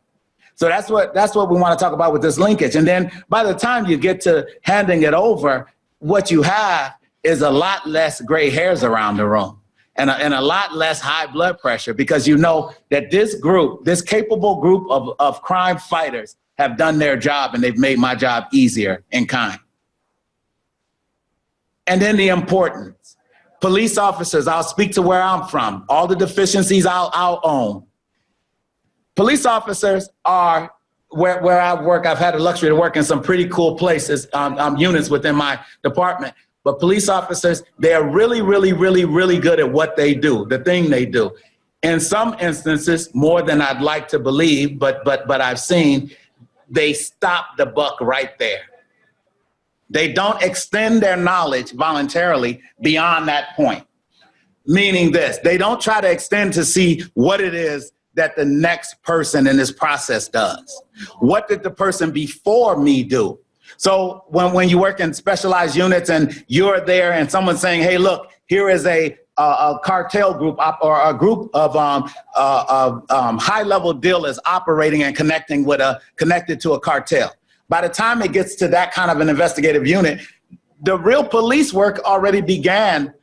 So that's what we want to talk about with this linkage. And then by the time you get to handing it over, what you have is a lot less gray hairs around the room and a lot less high blood pressure, because you know that this group, this capable group of crime fighters have done their job, and they've made my job easier in kind. And then the importance. Police officers, I'll speak to where I'm from. All the deficiencies I'll own. Police officers are where I work, I've had the luxury to work in some pretty cool places, units within my department. But police officers, they're really, really, really, really good at what they do, the thing they do. In some instances, more than I'd like to believe, but I've seen, they stop the buck right there. They don't extend their knowledge voluntarily beyond that point. Meaning this, they don't try to extend to see what it is that the next person in this process does. What did the person before me do? So when you work in specialized units and you're there and someone's saying, hey, look, here is a cartel group or a group of high-level dealers operating and connected to a cartel. By the time it gets to that kind of an investigative unit, the real police work already began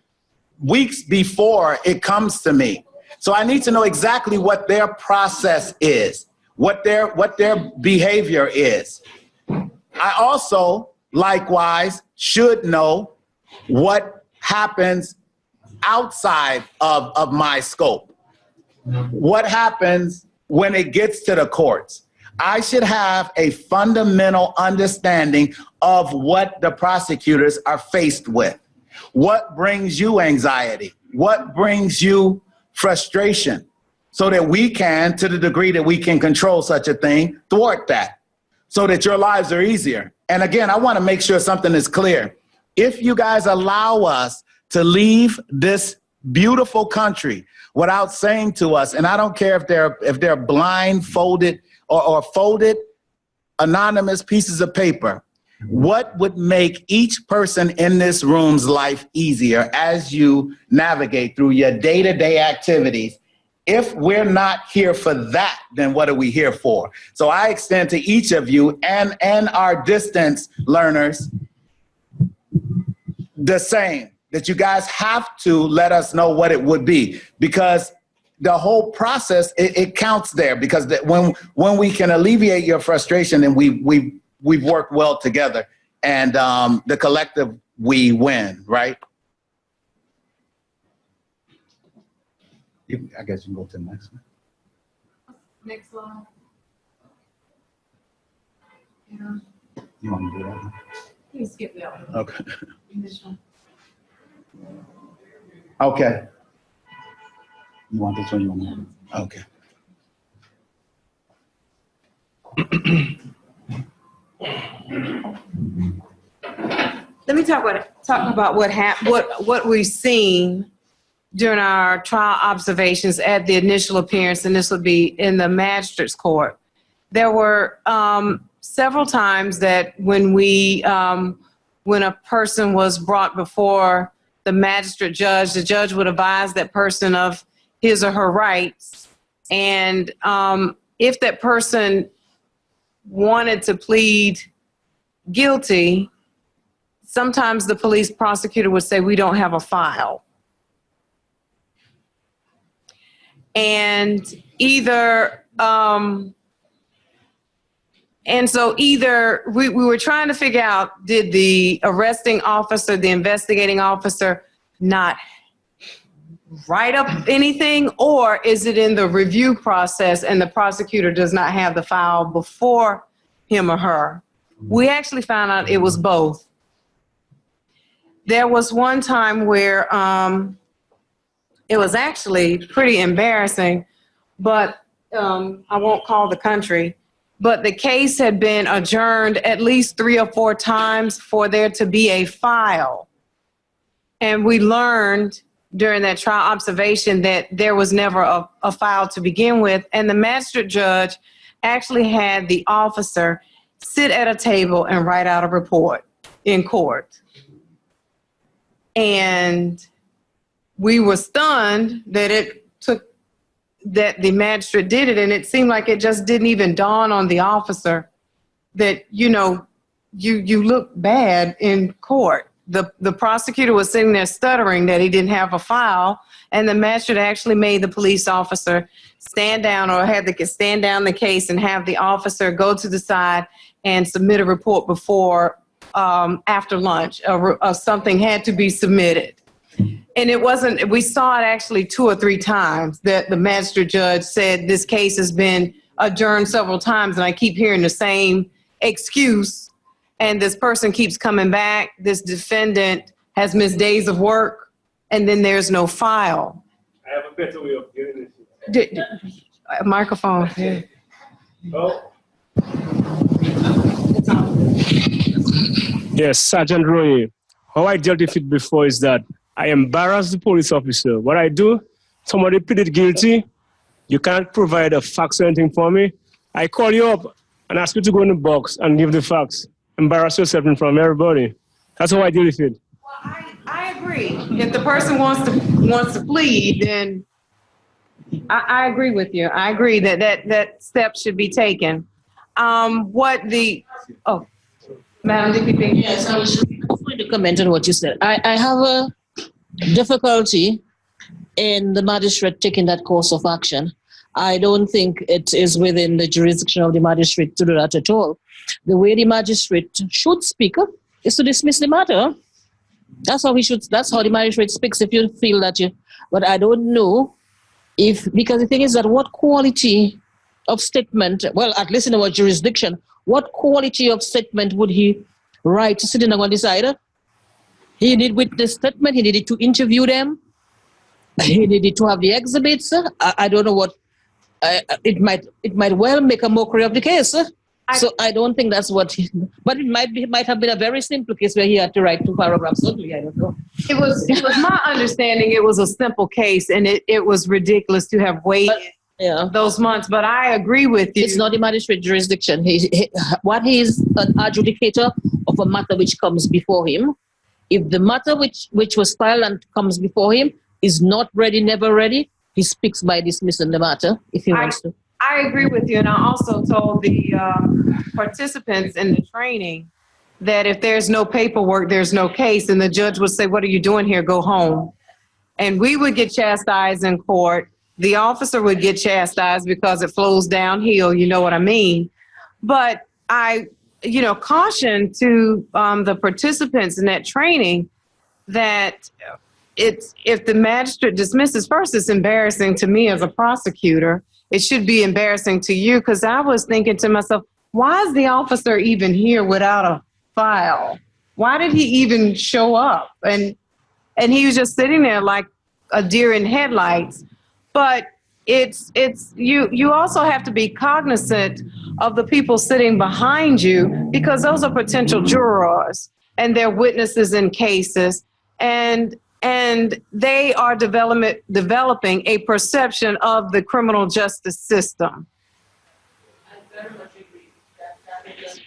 weeks before it comes to me. So I need to know exactly what their process is, what their behavior is. I also, likewise, should know what happens outside of my scope. What happens when it gets to the courts? I should have a fundamental understanding of what the prosecutors are faced with. What brings you anxiety? What brings you frustration? So that we can, to the degree that we can control such a thing, thwart that, so that your lives are easier. And again, I want to make sure something is clear. If you guys allow us to leave this beautiful country without saying to us, and I don't care if they're blindfolded or folded anonymous pieces of paper, what would make each person in this room's life easier as you navigate through your day-to-day activities? If we're not here for that, then what are we here for? So I extend to each of you and our distance learners the same, that you guys have to let us know what it would be, because the whole process, it counts there, because when we can alleviate your frustration, then we've worked well together, and the collective, we win, right? I guess you can go to the next one. Next slide. You want to do that one? You can skip that one. Okay. This one. Okay. You want this one? You want that? Okay. Let me talk about what we've seen during our trial observations at the initial appearance, and this would be in the magistrate's court. There were several times that when a person was brought before the magistrate judge, the judge would advise that person of his or her rights. And if that person wanted to plead guilty, sometimes the police prosecutor would say, we don't have a file. And so either we were trying to figure out, did the arresting officer, the investigating officer not write up anything, or is it in the review process and the prosecutor does not have the file before him or her? We actually found out it was both. There was one time where it was actually pretty embarrassing, but I won't call the country, but the case had been adjourned at least 3 or 4 times for there to be a file. And we learned during that trial observation that there was never a file to begin with. And the magistrate judge actually had the officer sit at a table and write out a report in court. And we were stunned that that the magistrate did it, and it seemed like it just didn't even dawn on the officer that, you look bad in court. The prosecutor was sitting there stuttering that he didn't have a file, and the magistrate actually made the police officer stand down, or had to stand down the case and have the officer go to the side and submit a report before, after lunch, or something had to be submitted. And we saw it actually 2 or 3 times that the magistrate judge said this case has been adjourned several times and I keep hearing the same excuse and this person keeps coming back. This defendant has missed days of work and then there's no file. I have a better way of doing this. Microphone. Yeah. Oh. Yes, Sergeant Roy. How I dealt with it before is that I embarrassed the police officer. What I do, somebody pleaded guilty, you can't provide a fax or anything for me. I call you up and ask you to go in the box and give the fax. Embarrass yourself in front of everybody. That's how I deal with it. Well, I agree. If the person wants to plead, then I agree with you. I agree that step should be taken. Madam DPP. Yes, I was just going to comment on what you said. I have a difficulty in the magistrate taking that course of action. I don't think it is within the jurisdiction of the magistrate to do that at all. The way the magistrate should speak is to dismiss the matter. That's how the magistrate speaks if you feel that but I don't know because the thing is that what quality of statement, well, at least in our jurisdiction, what quality of statement would he write sitting on the side? He needed witness statement, he needed to interview them, he needed to have the exhibits. I don't know what, it might well make a mockery of the case. So I don't think that's what, but it might have been a very simple case where he had to write 2 paragraphs only, I don't know. It was my understanding it was a simple case and it was ridiculous to have waited those months, but I agree with you. It's not the magistrate jurisdiction. He is an adjudicator of a matter which comes before him. If the matter which was filed and comes before him is not ready, never ready, he speaks by dismissing the matter if he wants to. I agree with you, and I also told the participants in the training that if there's no paperwork, there's no case, and the judge would say, "What are you doing here? Go home." And we would get chastised in court. The officer would get chastised because it flows downhill, you know what I mean? But I, caution to the participants in that training that if the magistrate dismisses, first, it's embarrassing to me as a prosecutor. It should be embarrassing to you because I was thinking to myself, why is the officer even here without a file? Why did he even show up? And he was just sitting there like a deer in headlights. But you also have to be cognizant of the people sitting behind you because those are potential jurors and they're witnesses in cases and they are developing a perception of the criminal justice system. I very much agree.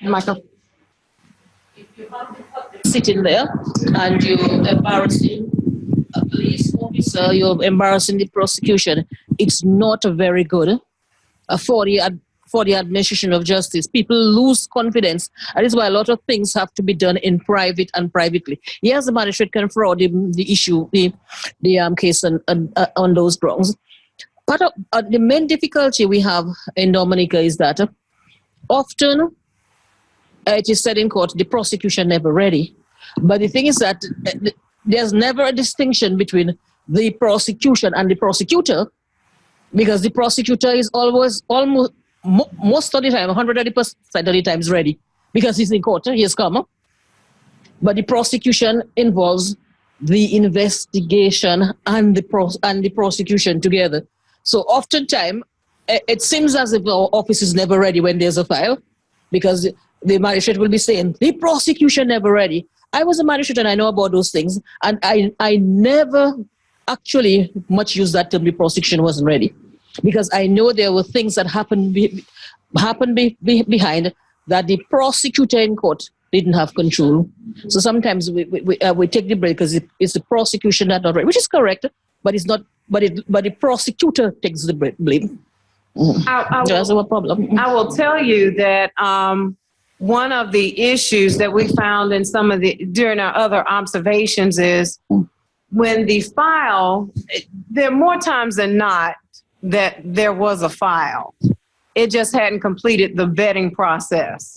Michael. Sitting there and you're embarrassing a police officer, you're embarrassing the prosecution. It's not very good for the administration of justice. People lose confidence. That is why a lot of things have to be done in private and privately. Yes, the magistrate can fraud the issue, the case on those grounds. Part of the main difficulty we have in Dominica is that often it is said in court, the prosecution never ready. But the thing is that there's never a distinction between the prosecution and the prosecutor, because the prosecutor is almost most of the time, 130% of the time is ready because he's in court, he has come. But the prosecution involves the investigation and the prosecution together. So oftentimes, it seems as if our office is never ready when there's a file, because the magistrate will be saying, the prosecution never ready. I was a magistrate and I know about those things, and I never actually much use that term, the prosecution wasn't ready, because I know there were things that happened behind that the prosecutor in court didn't have control. So sometimes we take the break because it's the prosecution that not ready, which is correct, but it's not. But the prosecutor takes the blame. That's a problem. I will tell you that one of the issues that we found in during our other observations is when the file, there are more times than not that there was a file. It just hadn't completed the vetting process.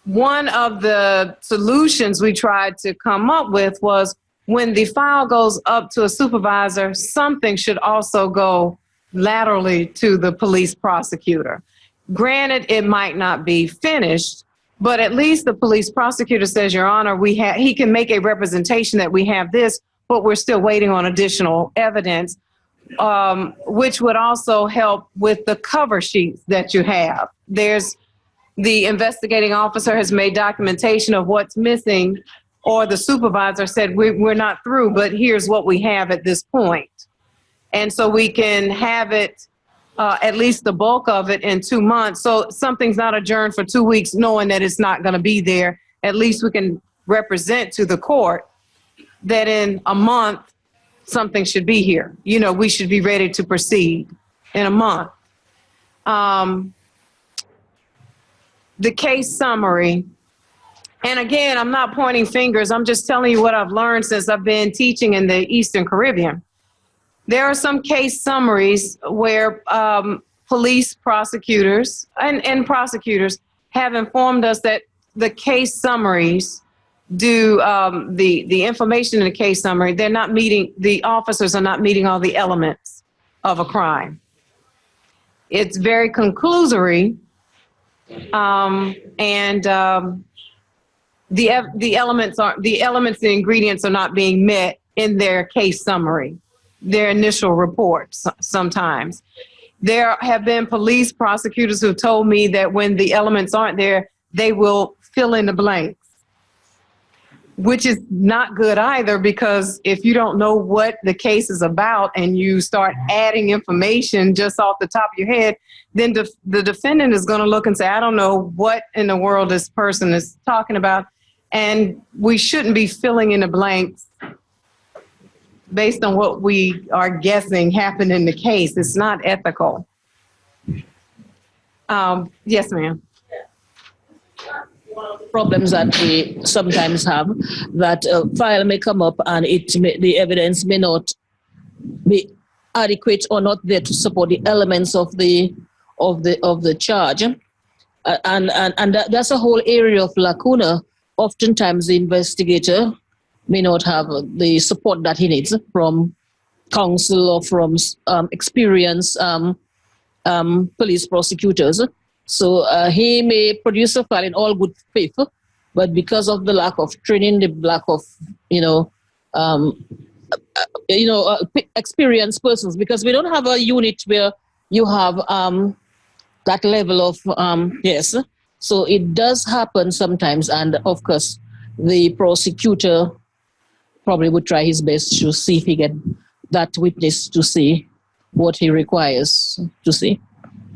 One of the solutions we tried to come up with was when the file goes up to a supervisor, something should also go laterally to the police prosecutor. Granted, it might not be finished, but at least the police prosecutor says, Your Honor, he can make a representation that we have this, but we're still waiting on additional evidence, which would also help with the cover sheets that you have. The investigating officer has made documentation of what's missing, or the supervisor said, we're not through, but here's what we have at this point. And so we can have it, at least the bulk of it, in 2 months. So something's not adjourned for 2 weeks, knowing that it's not going to be there. At least we can represent to the court that in a month, something should be here. You know, we should be ready to proceed in a month. The case summary, and again, I'm not pointing fingers. I'm just telling you what I've learned since I've been teaching in the Eastern Caribbean. There are some case summaries where police prosecutors and prosecutors have informed us that the case summaries do the information in the case summary, the officers are not meeting all the elements of a crime. It's very conclusory, and the elements and ingredients are not being met in their case summary, their initial reports sometimes. There have been police prosecutors who told me that when the elements aren't there, they will fill in the blanks, which is not good either, because if you don't know what the case is about and you start adding information just off the top of your head, then the defendant is going to look and say, I don't know what in the world this person is talking about. And we shouldn't be filling in the blanks based on what we are guessing happened in the case. It's not ethical. Yes, ma'am. One of the problems that we sometimes have, that a file may come up and the evidence may not be adequate or not there to support the elements of the charge, and that's a whole area of lacuna. Oftentimes, the investigator may not have the support that he needs from counsel or from experienced police prosecutors. So he may produce a file in all good faith, but because of the lack of training, the lack of experienced persons, because we don't have a unit where you have that level of yes. So it does happen sometimes, and of course, the prosecutor probably would try his best to see if he get that witness to see what he requires to see.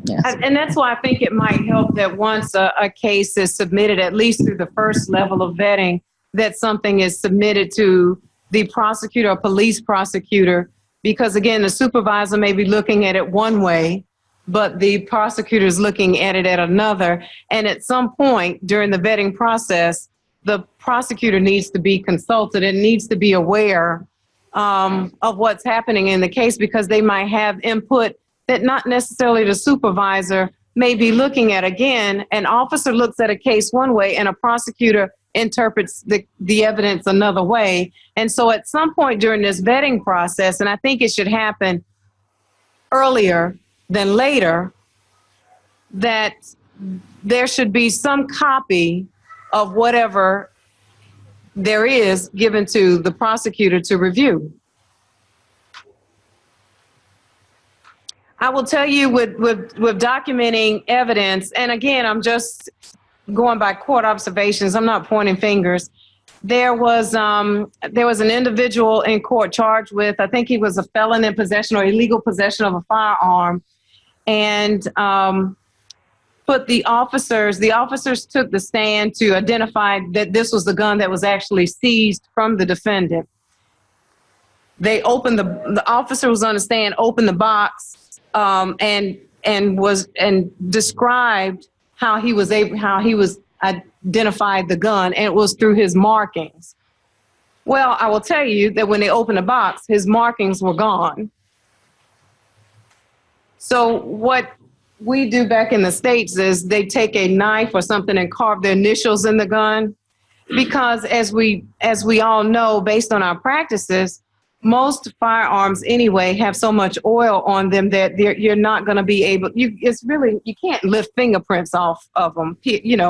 Yes. And that's why I think it might help that once a case is submitted, at least through the first level of vetting, that something is submitted to the prosecutor or police prosecutor, because again, the supervisor may be looking at it one way, but the prosecutor is looking at it at another. And at some point during the vetting process, the prosecutor needs to be consulted and needs to be aware of what's happening in the case, because they might have input that not necessarily the supervisor may be looking at. Again, an officer looks at a case one way and a prosecutor interprets the evidence another way. And so at some point during this vetting process, and I think it should happen earlier than later, that there should be some copy of whatever there is given to the prosecutor to review. I will tell you with documenting evidence, and again, I'm just going by court observations, I'm not pointing fingers. There was an individual in court charged with, I think he was a felon in possession or illegal possession of a firearm, and the officers took the stand to identify that this was the gun that was actually seized from the defendant. They opened the officer was on the stand, opened the box, and described how he was identified the gun, and it was through his markings. Well, I will tell you that when they opened the box, his markings were gone. So what we do back in the States is they take a knife or something and carve their initials in the gun, because as we all know, based on our practices, most firearms anyway have so much oil on them that you're not going to be able, you can't lift fingerprints off of them,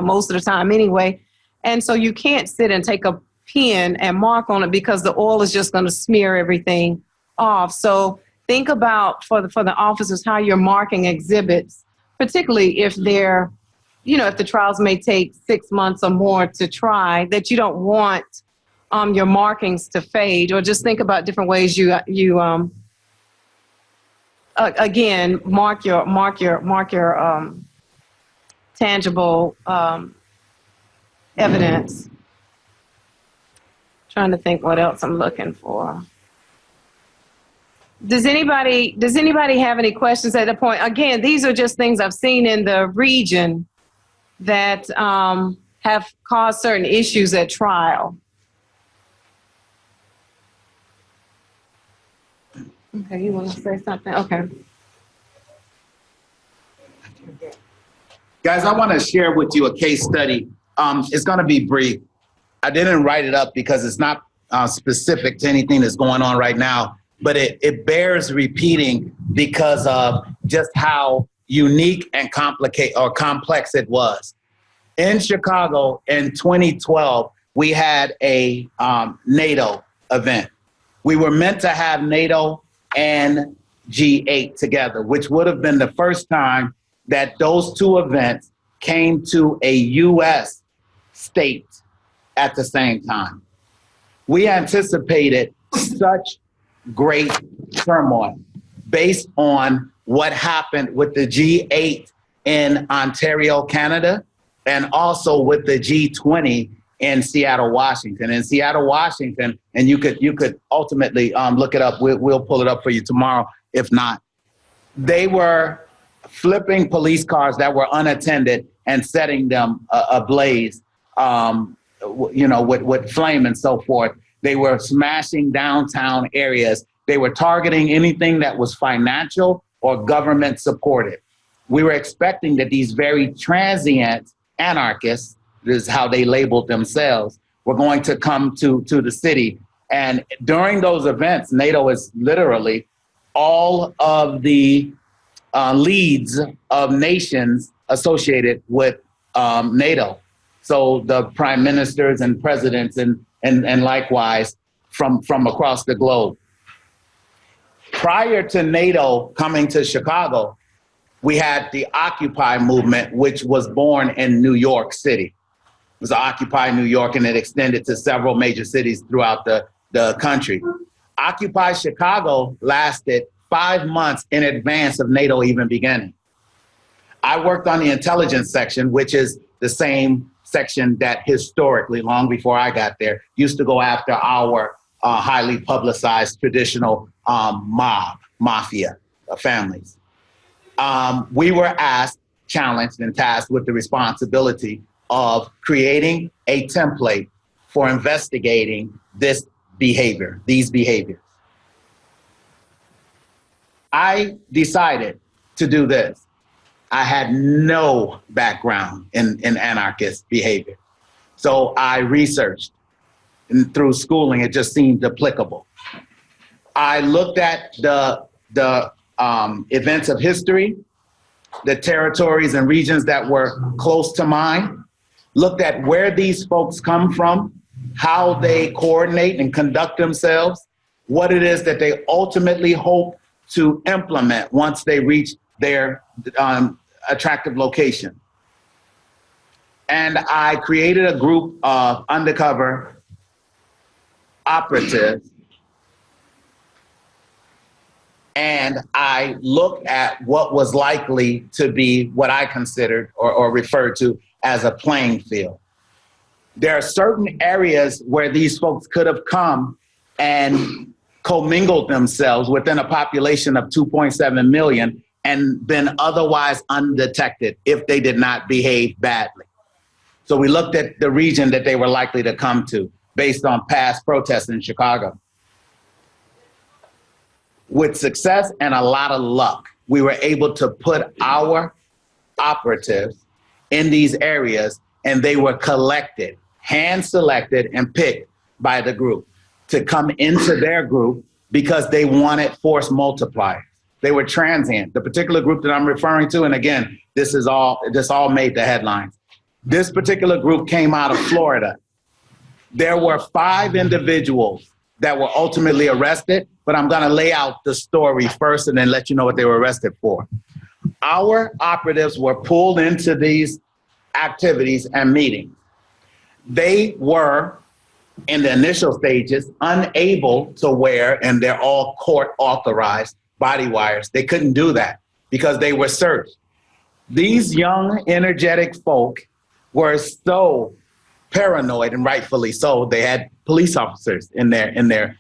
most of the time anyway. And so you can't sit and take a pen and mark on it because the oil is just going to smear everything off. So think about for the officers how you're marking exhibits, particularly if they're, if the trials may take 6 months or more to try, that you don't want your markings to fade, or just think about different ways you again mark your tangible evidence. Trying to think what else I'm looking for. Does anybody have any questions at the point? Again, these are just things I've seen in the region that have caused certain issues at trial. Okay, you want to say something? Okay. Guys, I want to share with you a case study. It's going to be brief. I didn't write it up because it's not specific to anything that's going on right now, but it bears repeating because of just how unique and complex it was. In Chicago in 2012, we had a NATO event. We were meant to have NATO and G8 together, which would have been the first time that those two events came to a U.S. state at the same time. We anticipated such great turmoil based on what happened with the G8 in Ontario, Canada, and also with the G20 in Seattle, Washington. In Seattle, Washington, and you could ultimately look it up. We'll pull it up for you tomorrow, if not. They were flipping police cars that were unattended and setting them ablaze, with flame and so forth. They were smashing downtown areas. They were targeting anything that was financial or government supported. We were expecting that these very transient anarchists, this is how they labeled themselves, were going to come to the city. And during those events, NATO is literally all of the leads of nations associated with NATO. So the prime ministers and presidents and likewise from across the globe. Prior to NATO coming to Chicago, we had the Occupy movement, which was born in New York City. It was Occupy New York, and it extended to several major cities throughout the country. Occupy Chicago lasted 5 months in advance of NATO even beginning. I worked on the intelligence section, which is the same section that historically, long before I got there, used to go after our highly publicized traditional mafia families. We were asked, challenged, and tasked with the responsibility of creating a template for investigating these behaviors. I decided to do this. I had no background in anarchist behavior. So I researched, and through schooling, it just seemed applicable. I looked at the events of history, the territories and regions that were close to mine, looked at where these folks come from, how they coordinate and conduct themselves, what it is that they ultimately hope to implement once they reach their attractive location. And I created a group of undercover operatives, and I looked at what was likely to be what I considered or referred to as a playing field. There are certain areas where these folks could have come and commingled themselves within a population of 2.7 million and been otherwise undetected if they did not behave badly. So we looked at the region that they were likely to come to based on past protests in Chicago. With success and a lot of luck, we were able to put our operatives in these areas, and they were collected, hand-selected and picked by the group to come into their group because they wanted force multipliers. They were transient. The particular group that I'm referring to, and again, this all made the headlines. This particular group came out of Florida. There were 5 individuals that were ultimately arrested, but I'm gonna lay out the story first and then let you know what they were arrested for. Our operatives were pulled into these activities and meetings. They were, in the initial stages, unable to wear, and they're all court authorized, body wires. They couldn't do that because they were searched. These young, energetic folk were so paranoid, and rightfully so. They had police officers in their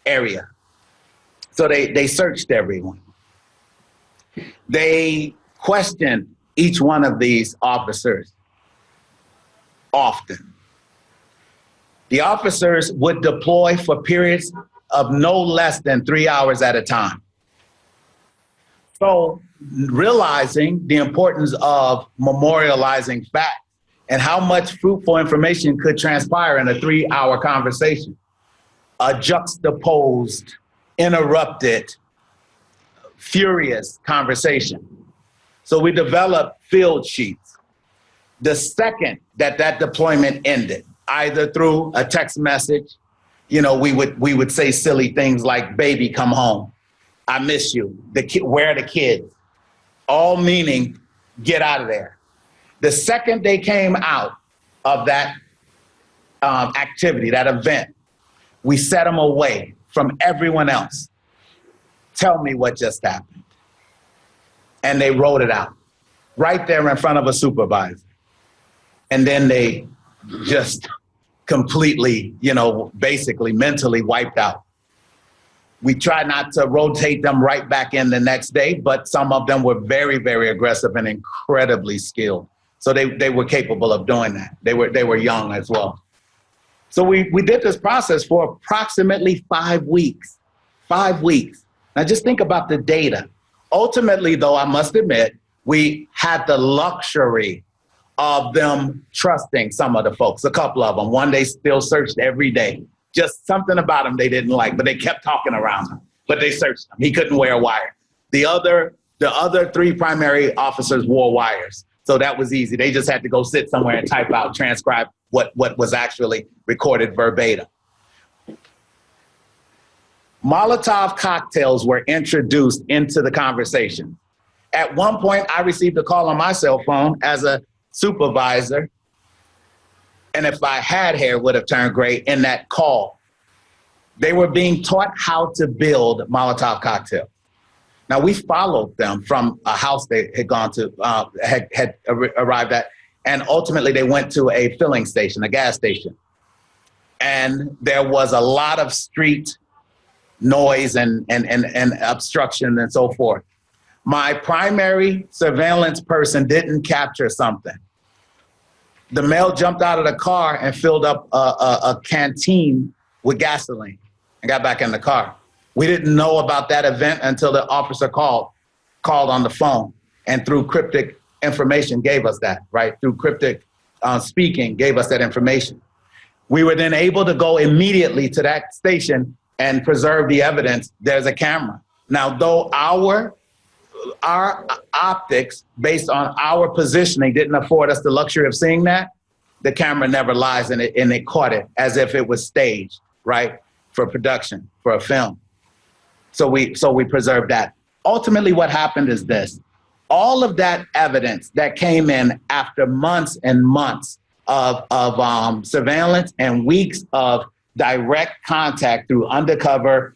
area, so they searched everyone. They questioned each one of these officers often. The officers would deploy for periods of no less than 3 hours at a time. So, realizing the importance of memorializing facts and how much fruitful information could transpire in a 3-hour conversation, a juxtaposed, interrupted, furious conversation. So we developed field sheets. The second that deployment ended, either through a text message, we would say silly things like, "Baby, come home. I miss you. Where are the kids?" All meaning, get out of there. The second they came out of that activity, that event, we set them away from everyone else. Tell me what just happened. And they wrote it out right there in front of a supervisor. And then they just completely, basically mentally wiped out. We tried not to rotate them right back in the next day, but some of them were very, very aggressive and incredibly skilled. So they were capable of doing that. They were young as well. So we did this process for approximately 5 weeks. 5 weeks. Now just think about the data. Ultimately, though, I must admit, we had the luxury of them trusting some of the folks, a couple of them. One, they still searched every day. Just something about him they didn't like, but they kept talking around him. But they searched him. He couldn't wear a wire. The other 3 primary officers wore wires. So that was easy. They just had to go sit somewhere and type out, transcribe what was actually recorded verbatim. Molotov cocktails were introduced into the conversation. At one point, I received a call on my cell phone as a supervisor, and if I had hair, would have turned gray in that call. They were being taught how to build Molotov cocktails. Now, we followed them from a house they had gone to, had arrived at, and ultimately they went to a filling station, a gas station. And there was a lot of street noise and obstruction and so forth. My primary surveillance person didn't capture something. The male jumped out of the car and filled up a canteen with gasoline and got back in the car. We didn't know about that event until the officer called on the phone, and through cryptic information gave us that, right? Through cryptic speaking gave us that information. We were then able to go immediately to that station and preserve the evidence. There's a camera. Now, though our optics, based on our positioning, didn't afford us the luxury of seeing that, the camera never lies, and it caught it as if it was staged, right? For production, for a film. So we preserved that. Ultimately, what happened is this. All of that evidence that came in after months and months of surveillance and weeks of direct contact through undercover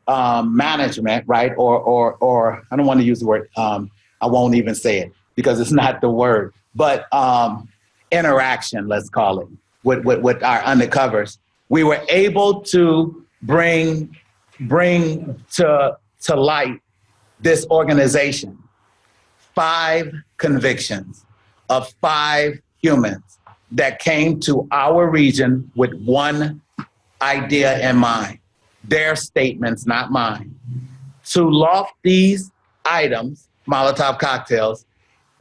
management, right? Or I don't want to use the word, I won't even say it because it's not the word, but interaction, let's call it, with our undercovers. We were able to bring to light this organization, 5 convictions of 5 humans that came to our region with one idea in mind, their statements, not mine, to loft these items, Molotov cocktails,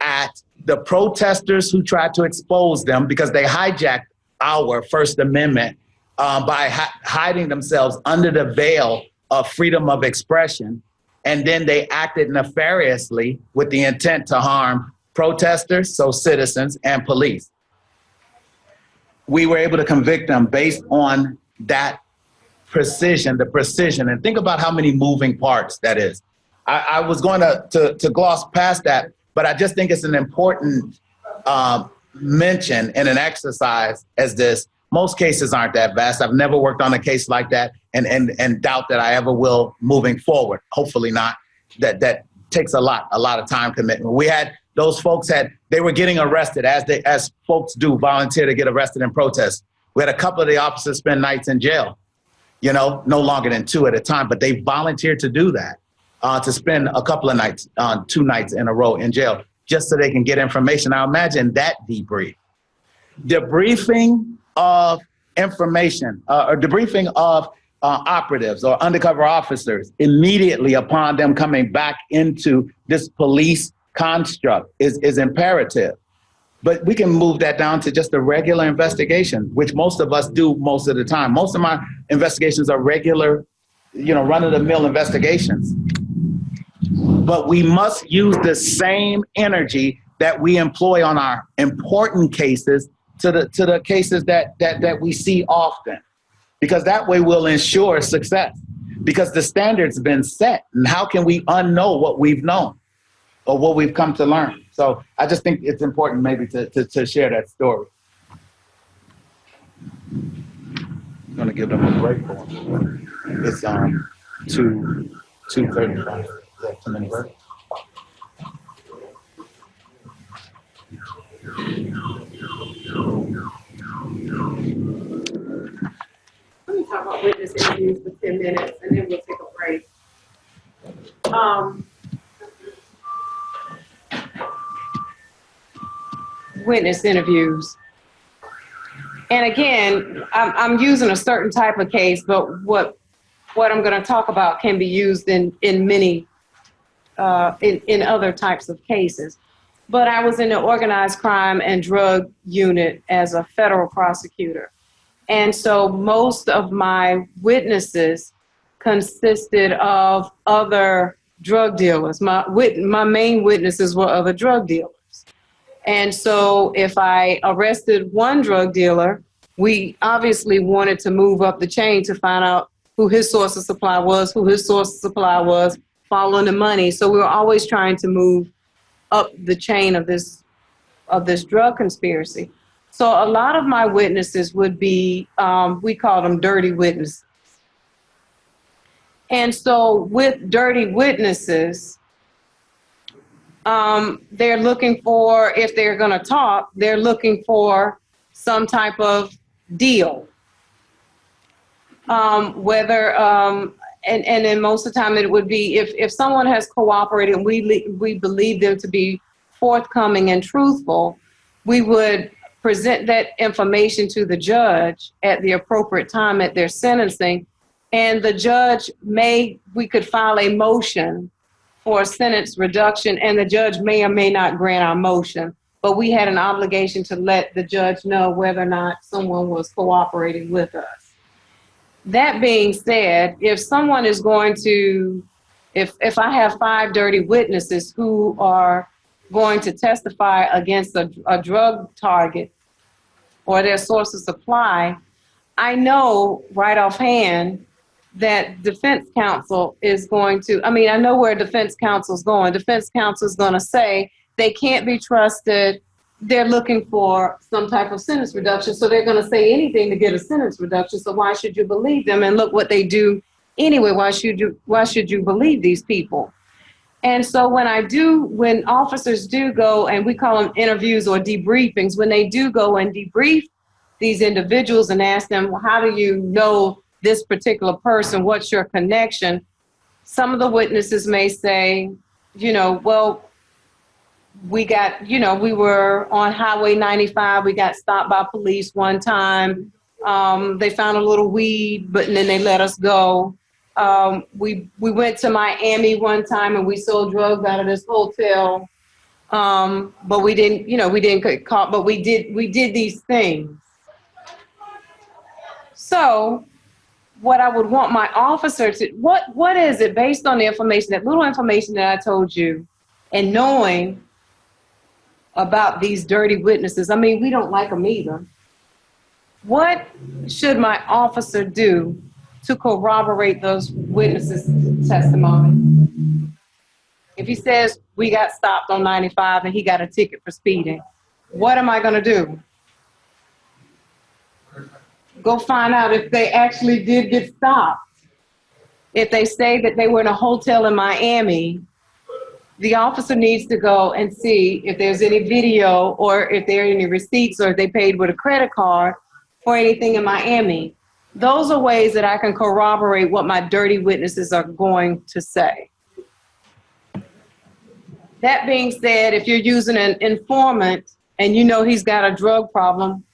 at the protesters who tried to expose them because they hijacked our First Amendment by hiding themselves under the veil of freedom of expression. And then they acted nefariously with the intent to harm protesters, so citizens, and police. We were able to convict them based on that precision, and think about how many moving parts that is. I was going to gloss past that, but I just think it's an important mention in an exercise as this. Most cases aren't that vast. I've never worked on a case like that and doubt that I ever will moving forward. Hopefully not. That takes a lot of time commitment. We had those folks they were getting arrested as folks do, volunteer to get arrested in protest. We had a couple of the officers spend nights in jail, no longer than 2 at a time, but they volunteered to do that, to spend a couple of nights, 2 nights in a row in jail, just so they can get information. Now imagine that debrief. Debriefing of information, or debriefing of operatives or undercover officers immediately upon them coming back into this police construct is imperative. But we can move that down to just a regular investigation, which most of us do most of the time. Most of my investigations are regular, run-of-the-mill investigations. But we must use the same energy that we employ on our important cases to the cases that we see often, because that way we'll ensure success, because the standard's been set. And how can we unknow what we've known or what we've come to learn? So I just think it's important maybe to share that story. I'm going to give them a break. It's 2:35. Is that too many breaks? Let me talk about witness interviews for 10 minutes and then we'll take a break. Witness interviews. And again, I'm using a certain type of case, but what I'm going to talk about can be used in many, in other types of cases. But I was in the organized crime and drug unit as a federal prosecutor. And so most of my witnesses consisted of other drug dealers. My main witnesses were other drug dealers. And so if I arrested one drug dealer, we obviously wanted to move up the chain to find out who his source of supply was, following the money. So we were always trying to move up the chain of this drug conspiracy. So a lot of my witnesses would be, we call them dirty witnesses. And so with dirty witnesses, they're looking for, if they're going to talk, they're looking for some type of deal. And then most of the time it would be if someone has cooperated and we believe them to be forthcoming and truthful, we would present that information to the judge at the appropriate time at their sentencing. And the judge we could file a motion for a sentence reduction, and the judge may or may not grant our motion. But we had an obligation to let the judge know whether or not someone was cooperating with us. That being said, if someone is going to, if I have 5 dirty witnesses who are going to testify against a drug target or their source of supply, I know right offhand that defense counsel is going to, I know where defense counsel is going. Defense counsel is going to say they can't be trusted. They're looking for some type of sentence reduction. So they're going to say anything to get a sentence reduction. So why should you believe them? And look what they do anyway. Why should you believe these people? And so when officers do go, and we call them interviews or debriefings, when they do go and debrief these individuals and ask them, well, how do you know this particular person? What's your connection? Some of the witnesses may say, well, we were on Highway 95. We got stopped by police one time. They found a little weed, but then they let us go. We went to Miami one time and we sold drugs out of this hotel. But we didn't get caught, but we did these things. So what I would want my officer to, what is it based on the information, that little information that I told you, and knowing about these dirty witnesses? I mean, we don't like them either. What should my officer do to corroborate those witnesses' testimony? If he says we got stopped on 95 and he got a ticket for speeding, what am I going to do? Go find out if they actually did get stopped. If they say that they were in a hotel in Miami, the officer needs to go and see if there's any video or if there are any receipts or if they paid with a credit card for anything in Miami. Those are ways that I can corroborate what my dirty witnesses are going to say. That being said, if you're using an informant and you know he's got a drug problem,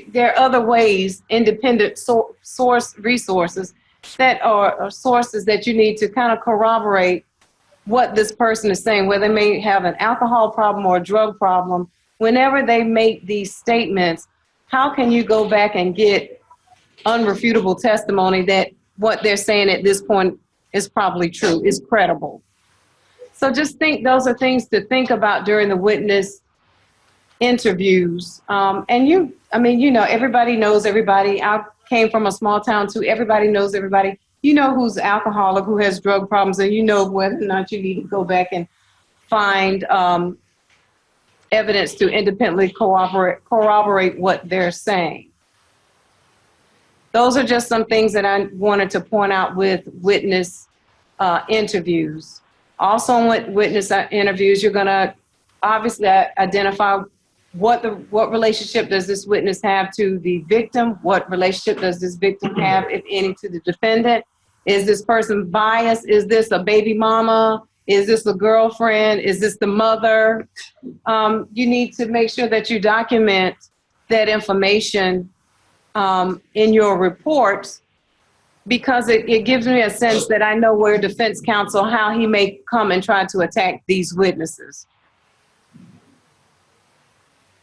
there are other ways, independent source resources that are sources that you need to kind of corroborate what this person is saying, whether they may have an alcohol problem or a drug problem. Whenever they make these statements, how can you go back and get unrefutable testimony that what they're saying at this point is probably true, is credible? So just think those are things to think about during the witness interviews. And everybody knows everybody. I came from a small town too. Everybody knows everybody. You know who's alcoholic, who has drug problems, and you know whether or not you need to go back and find evidence to independently corroborate what they're saying. Those are just some things that I wanted to point out with witness interviews. Also in witness interviews, you're going to obviously identify what relationship does this witness have to the victim? What relationship does this victim have, if any, to the defendant? Is this person biased? Is this a baby mama? Is this a girlfriend? Is this the mother? You need to make sure that you document that information in your reports, because it gives me a sense that I know where defense counsel, how he may come and try to attack these witnesses.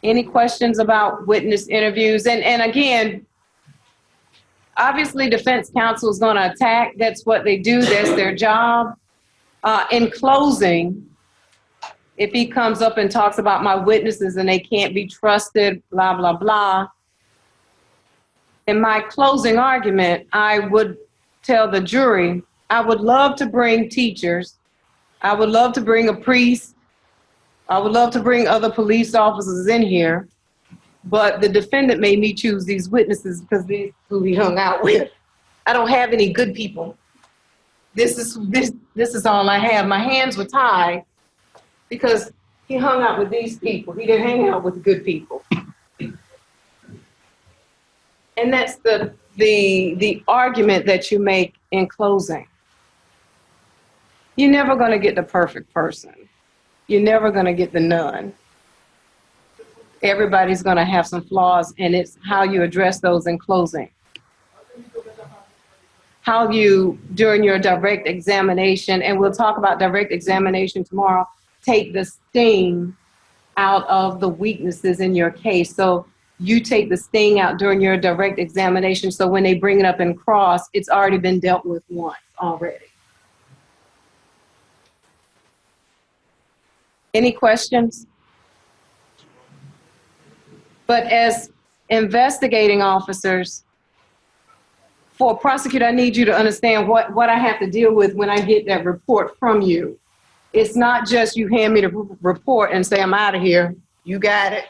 Any questions about witness interviews? And again, obviously defense counsel is going to attack. That's what they do. That's their job. In closing, if he comes up and talks about my witnesses and they can't be trusted, blah, blah, blah, in my closing argument, I would tell the jury, I would love to bring teachers. I would love to bring a priest. I would love to bring other police officers in here, but the defendant made me choose these witnesses because these are who he hung out with. I don't have any good people. This is all I have. My hands were tied because he hung out with these people. He didn't hang out with good people. And that's the argument that you make in closing. You're never going to get the perfect person. You're never going to get the none. Everybody's going to have some flaws, and it's how you address those in closing. How you, during your direct examination, and we'll talk about direct examination tomorrow, take the sting out of the weaknesses in your case. So you take the sting out during your direct examination, so when they bring it up in cross, it's already been dealt with once already. Any questions? But as investigating officers, for a prosecutor, I need you to understand what I have to deal with when I get that report from you. It's not just you hand me the report and say, I'm out of here. You got it.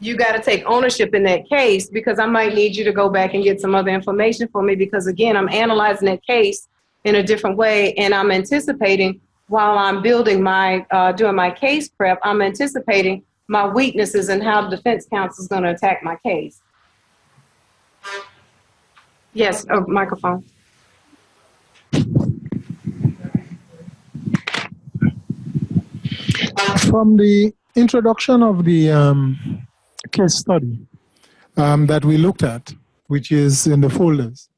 You got to take ownership in that case, because I might need you to go back and get some other information for me, because again, I'm analyzing that case in a different way, and I'm anticipating while I'm building my, doing my case prep, I'm anticipating my weaknesses and how the defense counsel is going to attack my case. Yes, microphone. From the introduction of the case study that we looked at, which is in the folders,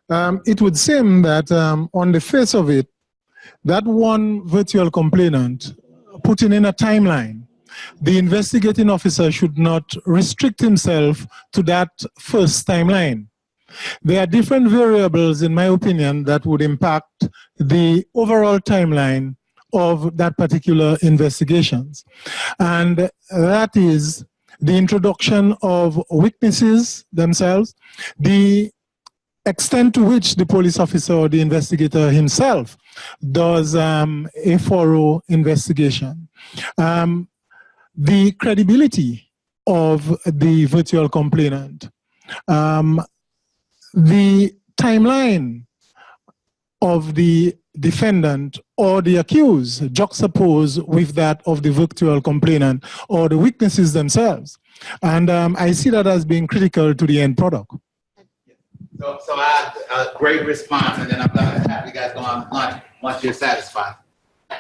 it would seem that on the face of it, that one virtual complainant putting in a timeline, the investigating officer should not restrict himself to that first timeline. There are different variables, in my opinion, that would impact the overall timeline of that particular investigations. And that is the introduction of witnesses themselves, the extent to which the police officer or the investigator himself does a thorough investigation, the credibility of the virtual complainant, the timeline of the defendant or the accused juxtaposed with that of the virtual complainant or the witnesses themselves. And I see that as being critical to the end product. So I have a great response, and then I'm going to have you guys go on lunch once you're satisfied.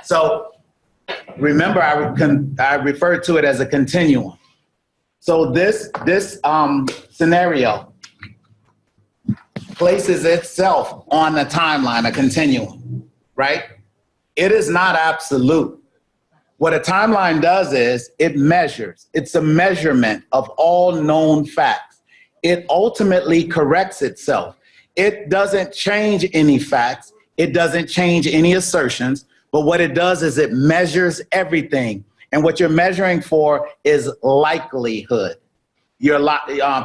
So remember, I referred to it as a continuum. So this scenario places itself on a timeline, a continuum, right? It is not absolute. What a timeline does is it measures. It's a measurement of all known facts. It ultimately corrects itself. It doesn't change any facts. It doesn't change any assertions. But what it does is it measures everything. And what you're measuring for is likelihood, your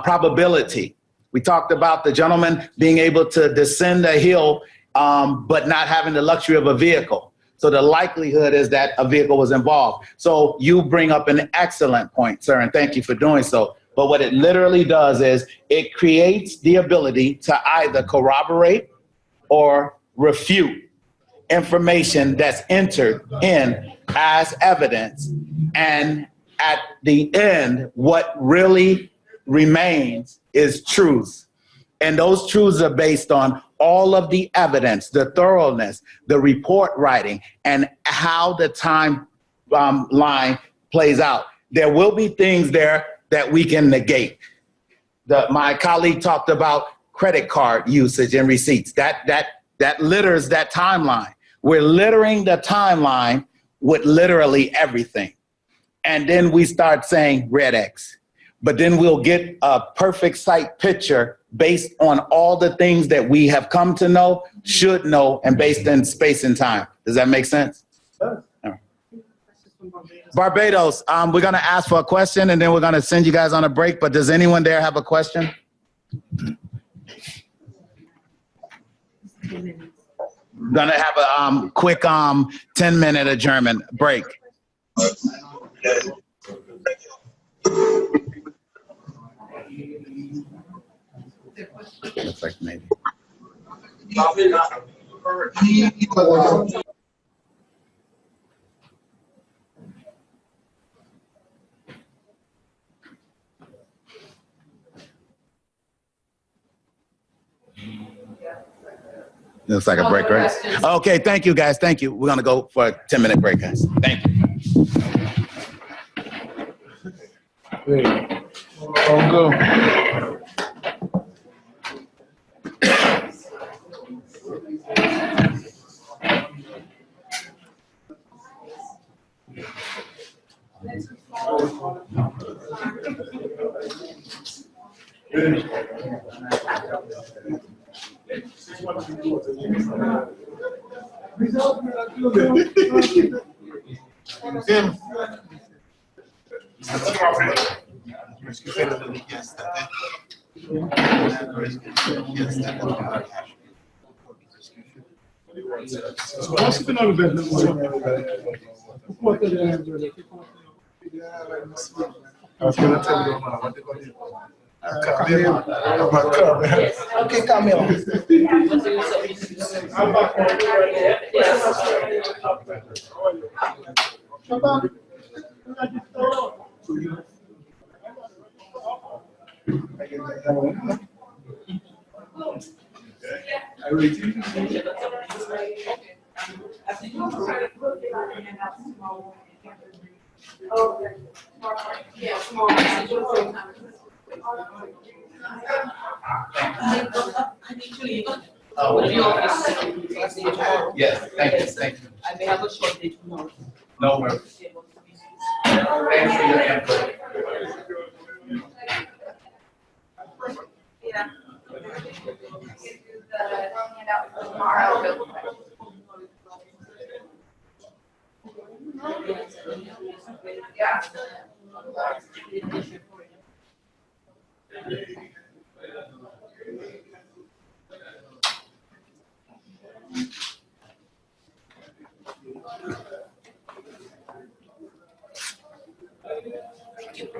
probability. We talked about the gentleman being able to descend a hill, but not having the luxury of a vehicle. So the likelihood is that a vehicle was involved. So you bring up an excellent point, sir, and thank you for doing so. But what it literally does is it creates the ability to either corroborate or refute information that's entered in as evidence. And at the end, what really remains is truth. And those truths are based on all of the evidence, the thoroughness, the report writing, and how the timeline plays out. There will be things there that we can negate. My colleague talked about credit card usage and receipts. That litters that timeline. We're littering the timeline with literally everything. And then we start saying red X. But then we'll get a perfect sight picture based on all the things that we have come to know, should know, and based in space and time. Does that make sense? Sure. Right. Barbados, we're going to ask for a question, and then we're going to send you guys on a break. But does anyone there have a question? Going to have a quick 10-minute adjournment break. Looks like maybe. Looks like a break, right? Okay, thank you, guys. Thank you. We're going to go for a 10-minute break, guys. Thank you. I'll go. Okay, Camille. Yes, thank you, thank you. I may have a short day tomorrow. No worries. Thanks for your input. Yeah. handout for tomorrow real quick. Yeah.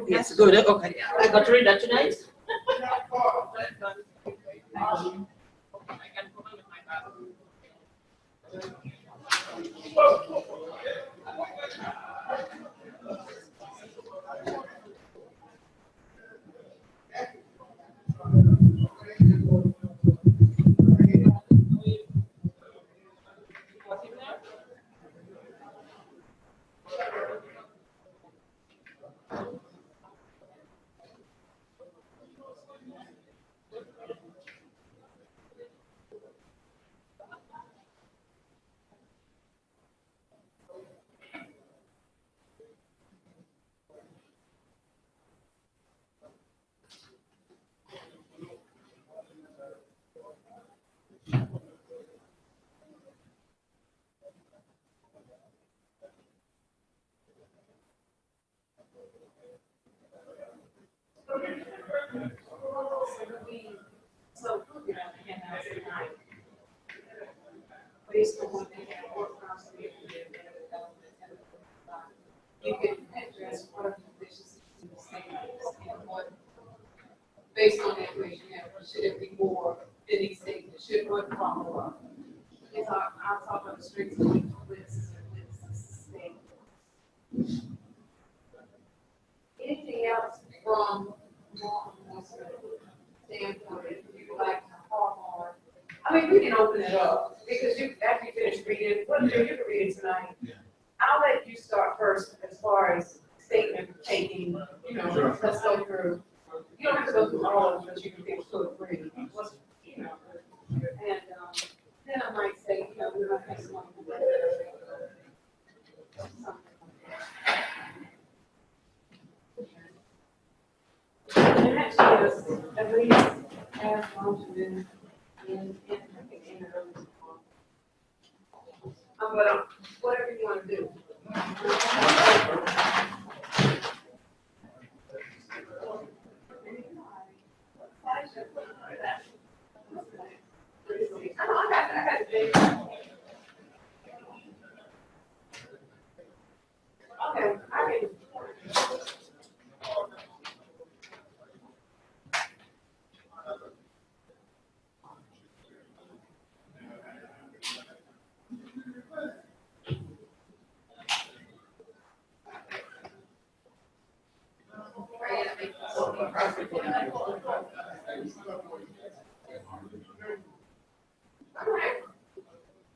Yes, good, okay. I got to read that tonight? So, you know, handouts tonight. Based on what they have worked on, so you can address what are the deficiencies in the statements and what, based on the information you have, should it be more in these statements, should one follow up? It's I'll talk about the strengths and weaknesses and statements. Anything else from law enforcement standpoint you would like to harp on? I mean, we can open it up because you, after you finish reading, what you can read it tonight. I'll let you start first as far as statement taking, you know, Sure. let's go through. You don't have to go through all of them, but you can pick two or three. What's, you know, and then I might say, you know, we might have someone. And actually, at least as functioning in early tomorrow. But whatever you want to do. Okay, I can.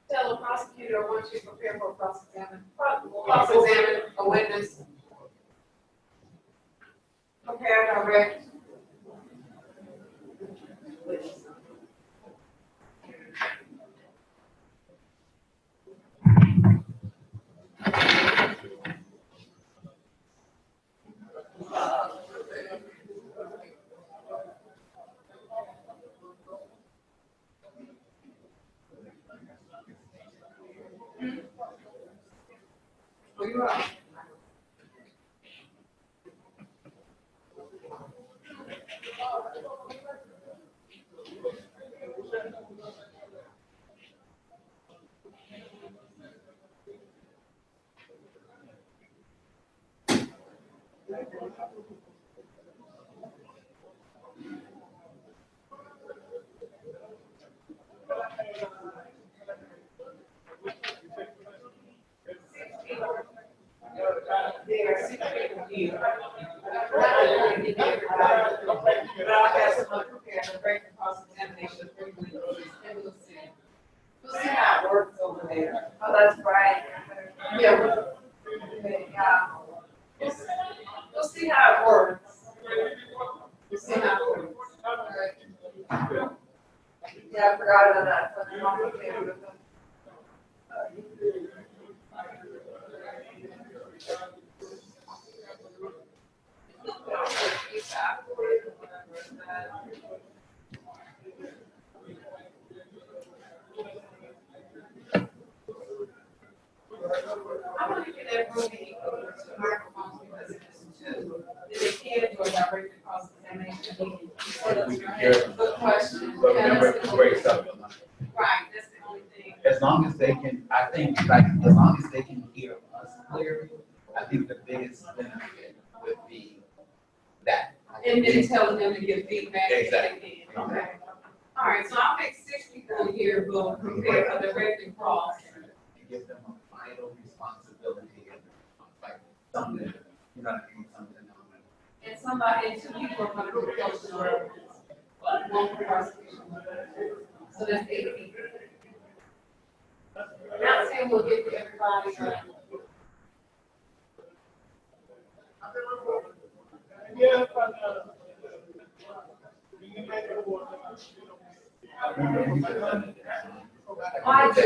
Tell a prosecutor once you prepare for cross-examine a witness. Prepare, direct. Are you right? We'll see how it works over there. Oh, that's right. Yeah. We'll see how it works. We'll see how it works. Yeah, I forgot about that. But I'm okay with it. We can hear them. Good question. But Yeah, remember, that's it the breaks only- up. Right, that's the only thing. As long as they can, I think, like, as long as they can hear us clearly, I think the biggest benefit would be that. And then telling them to give feedback. if Exactly. they can. Okay. All right, so I'll make 6 people here who prepare a direct and cross. Give them a vital responsibility, like something, you know what I mean, something. And somebody, and 2 people are gonna go close to the one for prosecution. So that's 8 people. Not saying we'll get to everybody, but. Why do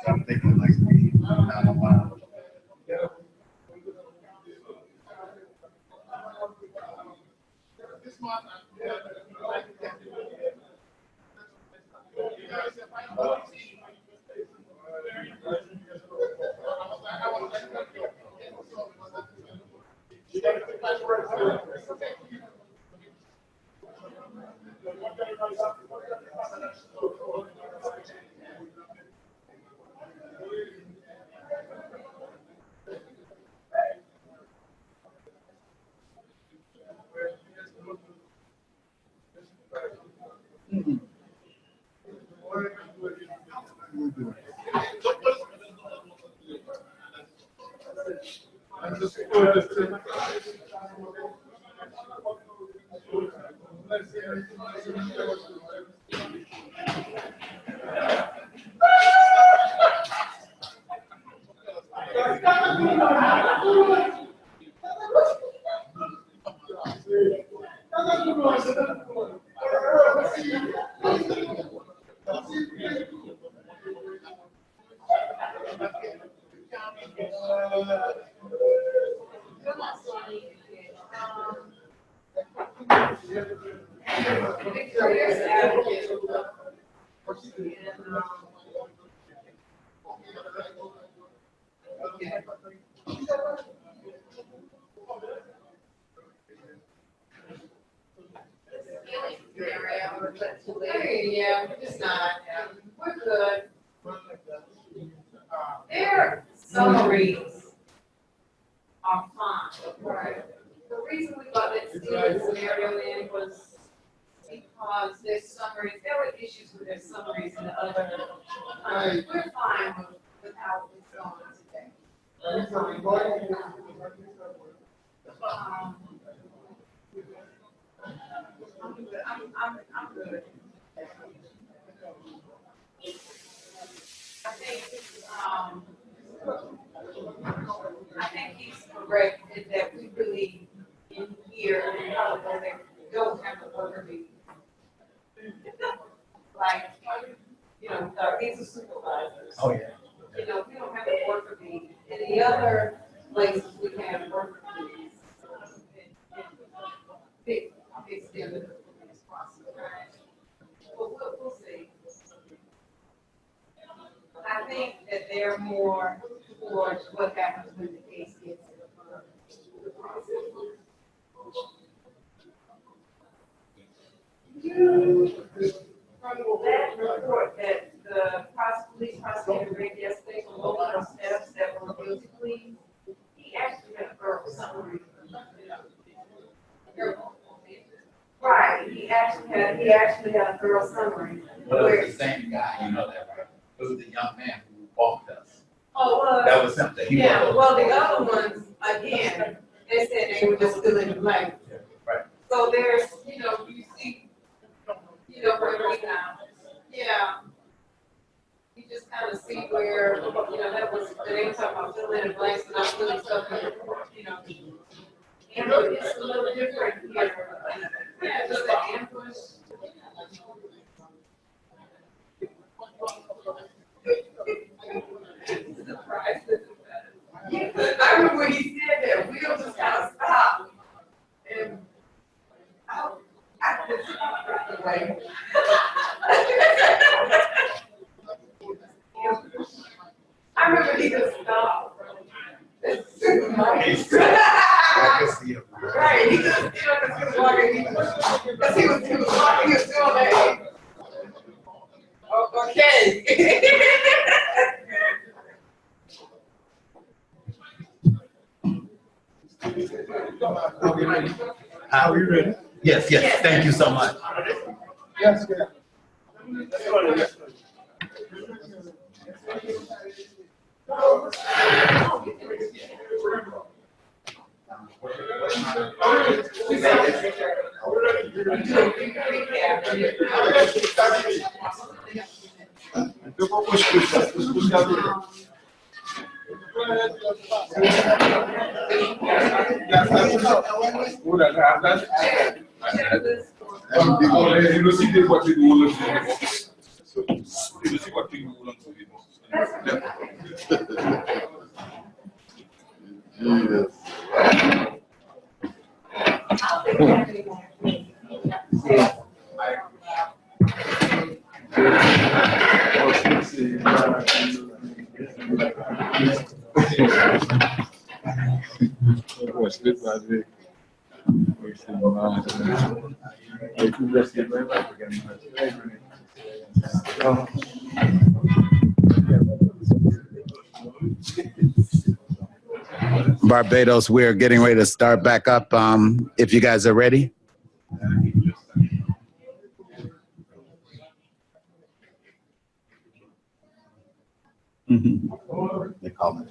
I'm thinking like, I don't want to. Hey, yeah, it's not, we're good. Their summaries are fine, right? The reason we got that Steven scenario in was because their summaries, there were issues with their summaries and the other. We're fine with how it's going today. We're fine. I'm good. I think he's correct in that we really in here in California don't have a worker bee. Like, you know, these are supervisors. Oh, yeah. You know, we don't have a worker bee. In the other places, we have worker bees. Big extent of this process, right? But we'll see. I think that they're more towards what happens when the case gets to the process. From that report that the police prosecutor read yesterday from both of our staffs that were guilty pleas, he actually had a thorough summary. Right, he actually had a thorough summary. Well, it was the same guy, you know that, right? It was the young man who walked us. Oh, That was something. He yeah, walked well, the us. other ones, again, they said they were just filling the blank. Right. So there's, you know, you see, you know, where we now, yeah. You just kind of see where, you know, that was, they were talking about filling in the blanks and not filling stuff in, you know. And it's a little different here. Yeah, just the ambush. I remember when he said that, we don't just kind of stop. And I just stopped right away. I remember he just stopped. It's super nice. I can see him. Right, he just, because he was walking, because he was walking, he was doing that. Oh, okay. Are we ready? Yes, yes. Thank you so much. Yes, yeah. Barbados, we're getting ready to start back up. If you guys are ready. They call me.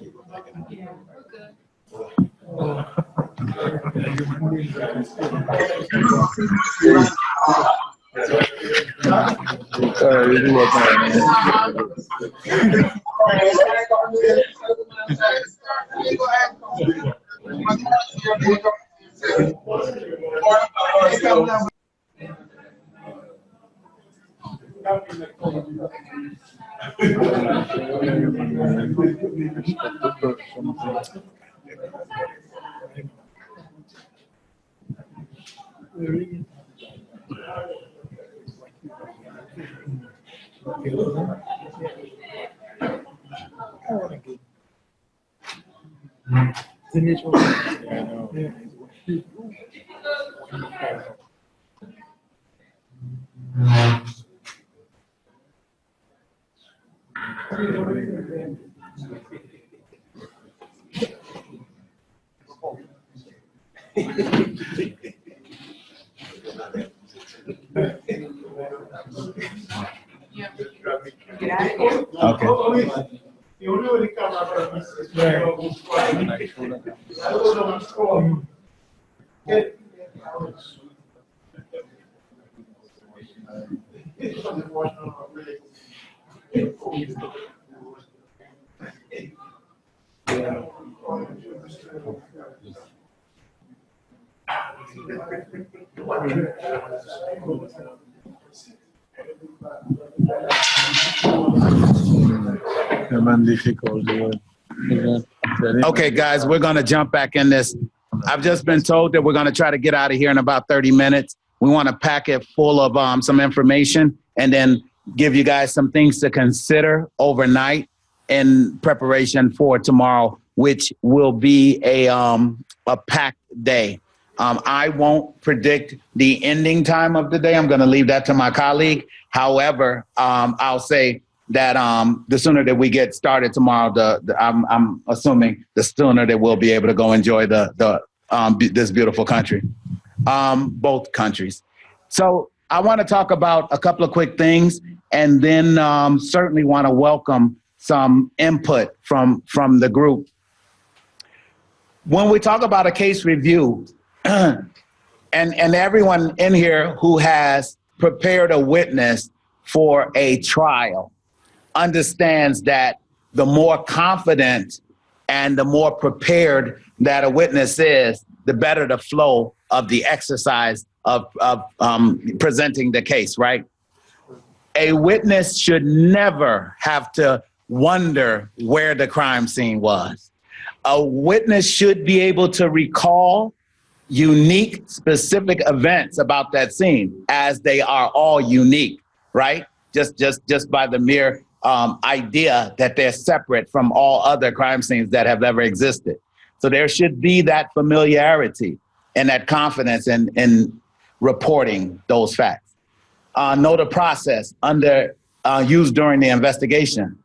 Okay, guys, we're going to jump back in this. I've just been told that we're going to try to get out of here in about 30 minutes. We want to pack it full of some information and then give you guys some things to consider overnight in preparation for tomorrow, which will be a packed day. I won't predict the ending time of the day. I'm going to leave that to my colleague. However, I'll say that the sooner that we get started tomorrow, I'm assuming the sooner that we'll be able to go enjoy this beautiful country, both countries. So I want to talk about a couple of quick things, and then certainly want to welcome some input from the group. When we talk about a case review, and everyone in here who has prepared a witness for a trial understands that the more confident and the more prepared that a witness is, the better the flow of the exercise of presenting the case, right? A witness should never have to wonder where the crime scene was. A witness should be able to recall unique, specific events about that scene, as they are all unique, right? Just by the mere idea that they're separate from all other crime scenes that have ever existed. So there should be that familiarity. and that confidence in reporting those facts. Know the process used during the investigation.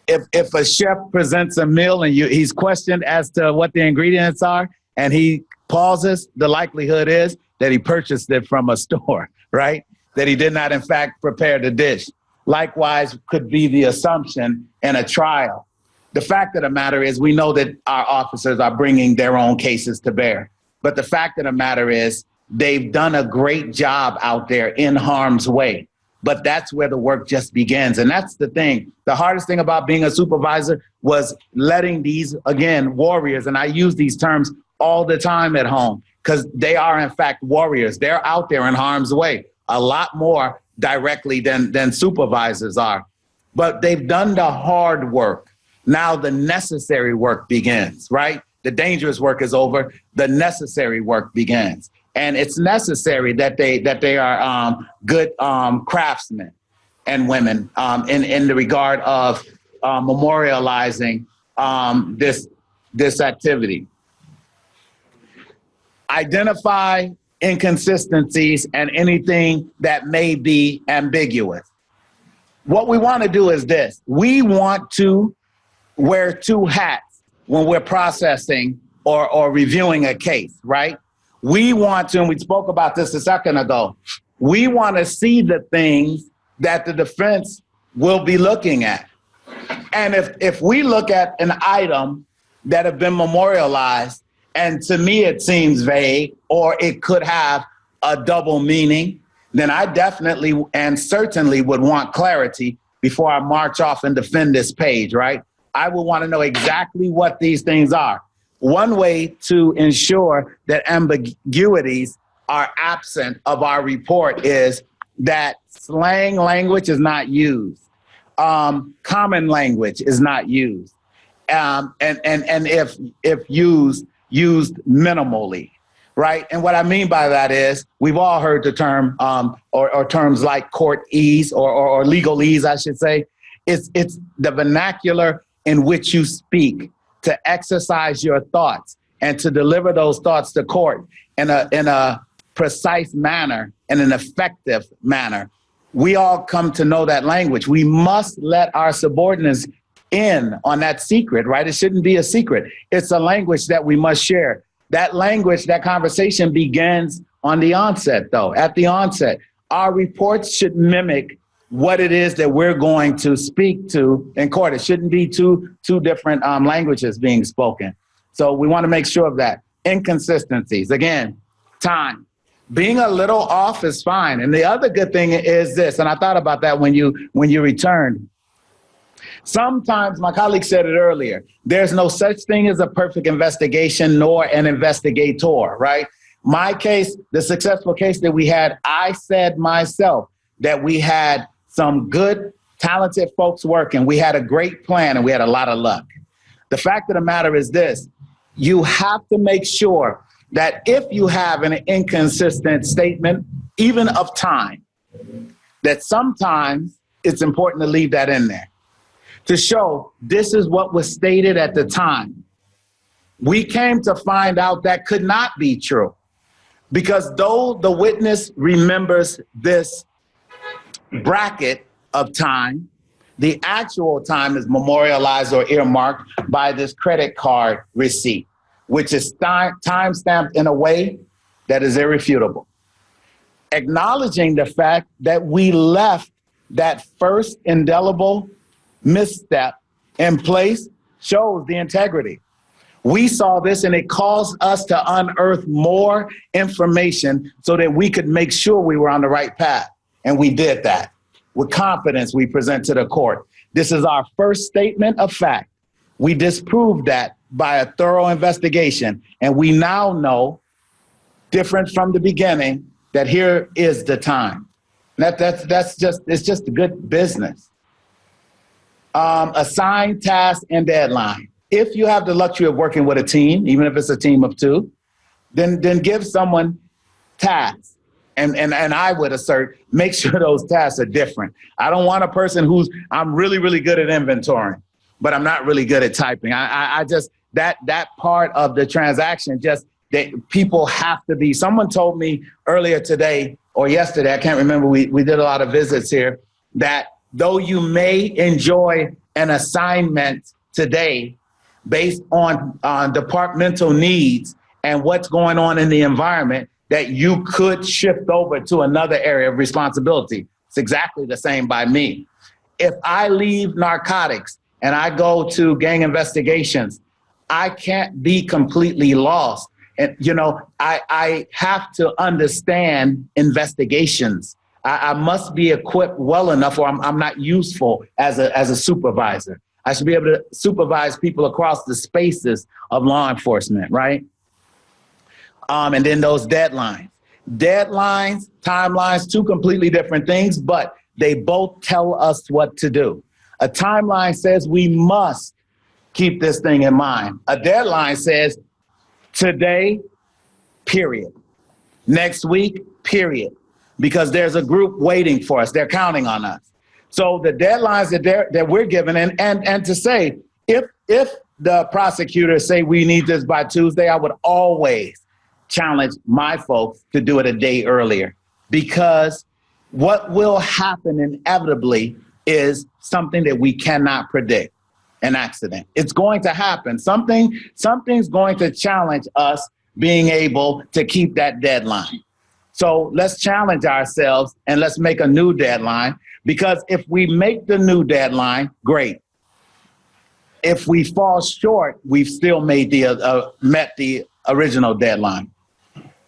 If a chef presents a meal and he's questioned as to what the ingredients are and he pauses, the likelihood is that he purchased it from a store, right? That he did not, in fact, prepare the dish. Likewise, could be the assumption in a trial. The fact of the matter is we know that our officers are bringing their own cases to bear. But the fact of the matter is they've done a great job out there in harm's way. But that's where the work just begins. And that's the thing. The hardest thing about being a supervisor was letting these, again, warriors, and I use these terms all the time at home because they are, in fact, warriors. They're out there in harm's way a lot more directly than supervisors are. But they've done the hard work. Now the necessary work begins, right? The dangerous work is over. The necessary work begins. And it's necessary that they are good craftsmen and women in the regard of memorializing this activity. Identify inconsistencies and anything that may be ambiguous. What we want to do is this. We want to wear two hats when we're processing or reviewing a case, right? We want to, and we spoke about this a second ago, we want to see the things that the defense will be looking at. And if we look at an item that have been memorialized, and to me it seems vague, or it could have a double meaning, then I definitely and certainly would want clarity before I march off and defend this page, right? I would want to know exactly what these things are. One way to ensure that ambiguities are absent of our report is that slang language is not used. Common language is not used. And if used minimally, right? And what I mean by that is we've all heard the term or terms like court ease or legalese, I should say. It's the vernacular in which you speak to exercise your thoughts and to deliver those thoughts to court in a precise manner and an effective manner. We all come to know that language. We must let our subordinates in on that secret, right? It shouldn't be a secret. It's a language that we must share. That language, that conversation begins on the onset, though. At the onset, our reports should mimic what it is that we're going to speak to in court. It shouldn't be two different languages being spoken. So we want to make sure of that. Inconsistencies, again, time. Being a little off is fine. And the other good thing is this, and I thought about that when you returned. Sometimes, my colleague said it earlier, there's no such thing as a perfect investigation nor an investigator, right? My case, the successful case that we had, I said myself that we had some good, talented folks working. We had a great plan and we had a lot of luck. The fact of the matter is this, you have to make sure that if you have an inconsistent statement, even of time, that sometimes it's important to leave that in there to show this is what was stated at the time. We came to find out that could not be true because though the witness remembers this bracket of time, the actual time is memorialized or earmarked by this credit card receipt, which is time-stamped in a way that is irrefutable. Acknowledging the fact that we left that first indelible misstep in place shows the integrity. We saw this and it caused us to unearth more information so that we could make sure we were on the right path. And we did that. With confidence, we present to the court. This is our first statement of fact. We disproved that by a thorough investigation. And we now know, different from the beginning, that here is the time. It's just a good business. Assign tasks and deadline. If you have the luxury of working with a team, even if it's a team of two, then give someone tasks. And I would assert, make sure those tasks are different. I don't want a person I'm really, really good at inventorying, but I'm not really good at typing. I just, that part of the transaction just people have to be. Someone told me earlier today or yesterday, I can't remember, we did a lot of visits here, that though you may enjoy an assignment today based on departmental needs and what's going on in the environment, that you could shift over to another area of responsibility. It's exactly the same by me. If I leave narcotics and I go to gang investigations, I can't be completely lost. And, you know, I have to understand investigations. I must be equipped well enough, or I'm not useful as a supervisor. I should be able to supervise people across the spaces of law enforcement, right? And then those deadlines. Deadlines, timelines, two completely different things, but they both tell us what to do. A timeline says we must keep this thing in mind. A deadline says today, period. Next week, period. Because there's a group waiting for us. They're counting on us. So the deadlines that we're given, and to say, if the prosecutors say we need this by Tuesday, I would always challenge my folks to do it a day earlier, because what will happen inevitably is something that we cannot predict, an accident. It's going to happen. Something's going to challenge us being able to keep that deadline. So let's challenge ourselves and let's make a new deadline, because if we make the new deadline, great. If we fall short, we've still made met the original deadline.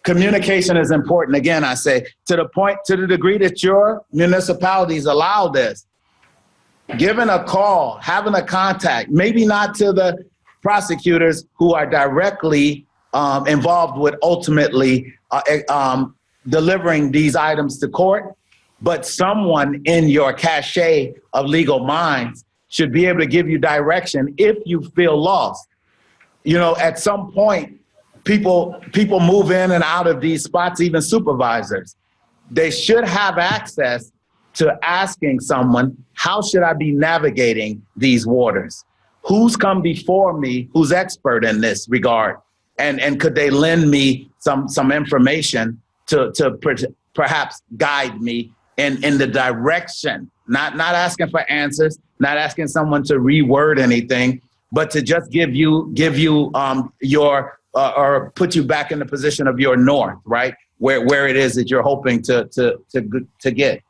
Communication is important. Again, I say, to the degree that your municipalities allow this, giving a call, having a contact, maybe not to the prosecutors who are directly involved with ultimately delivering these items to court, but someone in your cachet of legal minds should be able to give you direction if you feel lost. You know, at some point, people move in and out of these spots, even supervisors. They should have access to asking someone, how should I be navigating these waters? Who's come before me, who's expert in this regard? And could they lend me some information to perhaps guide me in the direction, not asking for answers, not asking someone to reword anything, but to just give you your or put you back in the position of your north, right? Where it is that you're hoping to get.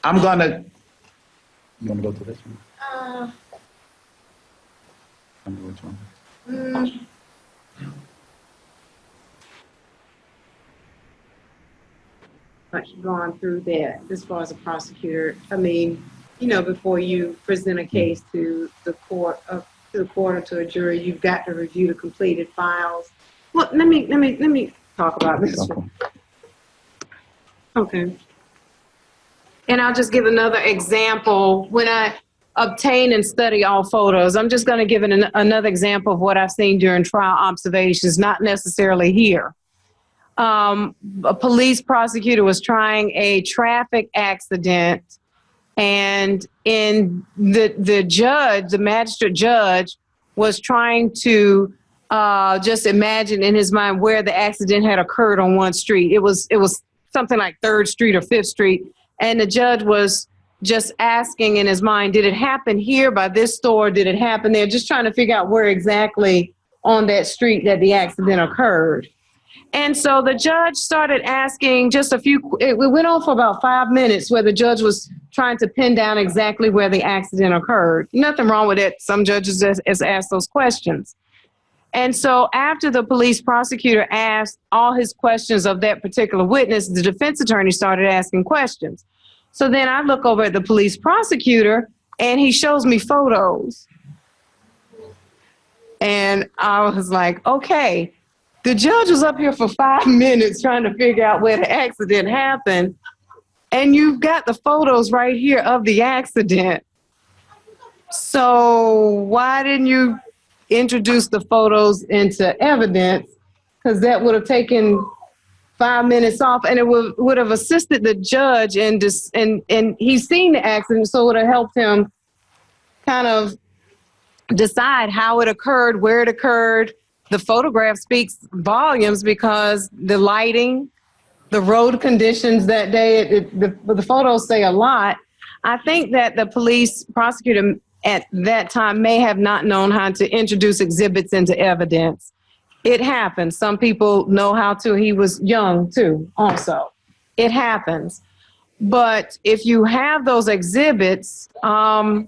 You wanna go to this one? Tell me which one. Gone through that as far as a prosecutor. I mean, you know, before you present a case to the court or to a jury, you've got to review the completed files. Well, let me talk about this one. Okay. And I'll just give another example. When I obtain and study all photos, I'm just going to give another example of what I've seen during trial observations, not necessarily here. A police prosecutor was trying a traffic accident, and the magistrate judge was trying to just imagine in his mind where the accident had occurred on one street. It was something like 3rd Street or 5th Street. And the judge was just asking in his mind, did it happen here by this store? Did it happen there? Just trying to figure out where exactly on that street that the accident occurred. And so the judge started asking just it went on for about 5 minutes where the judge was trying to pin down exactly where the accident occurred. Nothing wrong with it. Some judges has asked those questions. And so after the police prosecutor asked all his questions of that particular witness, the defense attorney started asking questions. So then I look over at the police prosecutor and he shows me photos. And I was like, okay, the judge was up here for 5 minutes trying to figure out where the accident happened. And you've got the photos right here of the accident. So why didn't you introduce the photos into evidence? Because that would have taken 5 minutes off, and it would have assisted the judge and he's seen the accident, so it would have helped him kind of decide how it occurred, where it occurred. The photograph speaks volumes because the lighting, the road conditions that day, the photos say a lot. I think that the police prosecutor at that time may have not known how to introduce exhibits into evidence. It happens. Some people know how to. He was young too, also. It happens. But if you have those exhibits, talk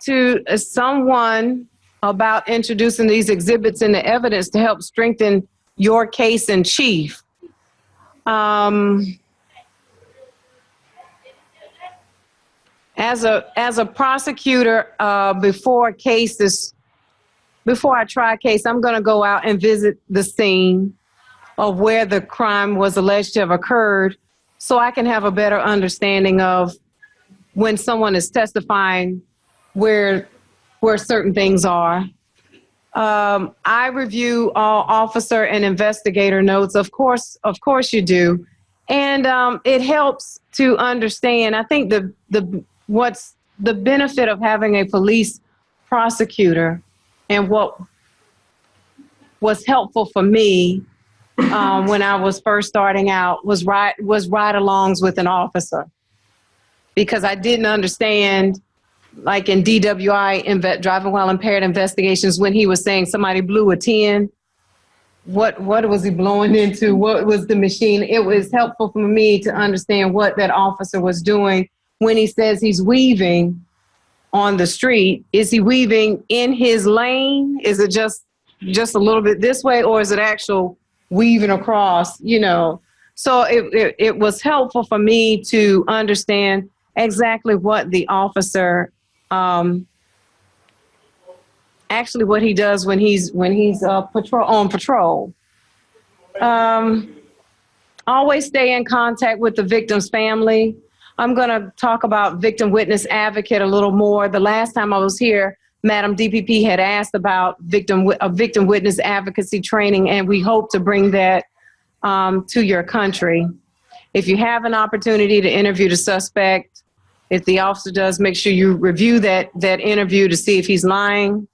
to someone about introducing these exhibits into evidence to help strengthen your case in chief. As a prosecutor, before I try a case, I'm going to go out and visit the scene of where the crime was alleged to have occurred, so I can have a better understanding of when someone is testifying where certain things are. I review all officer and investigator notes. Of course you do. And it helps to understand. I think what's the benefit of having a police prosecutor, and what was helpful for me when I was first starting out was ride-alongs with an officer, because I didn't understand, like in DWI, driving while impaired investigations, when he was saying somebody blew a 10, what was he blowing into? What was the machine? It was helpful for me to understand what that officer was doing when he says he's weaving on the street. Is he weaving in his lane? Is it just a little bit this way, or is it actual weaving across, So it was helpful for me to understand exactly what the officer, actually what he does when he's on patrol. Always stay in contact with the victim's family. I'm going to talk about victim witness advocate a little more. The last time I was here, Madam DPP had asked about victim witness advocacy training, and we hope to bring that to your country. If you have an opportunity to interview the suspect, if the officer does, make sure you review that interview to see if he's lying.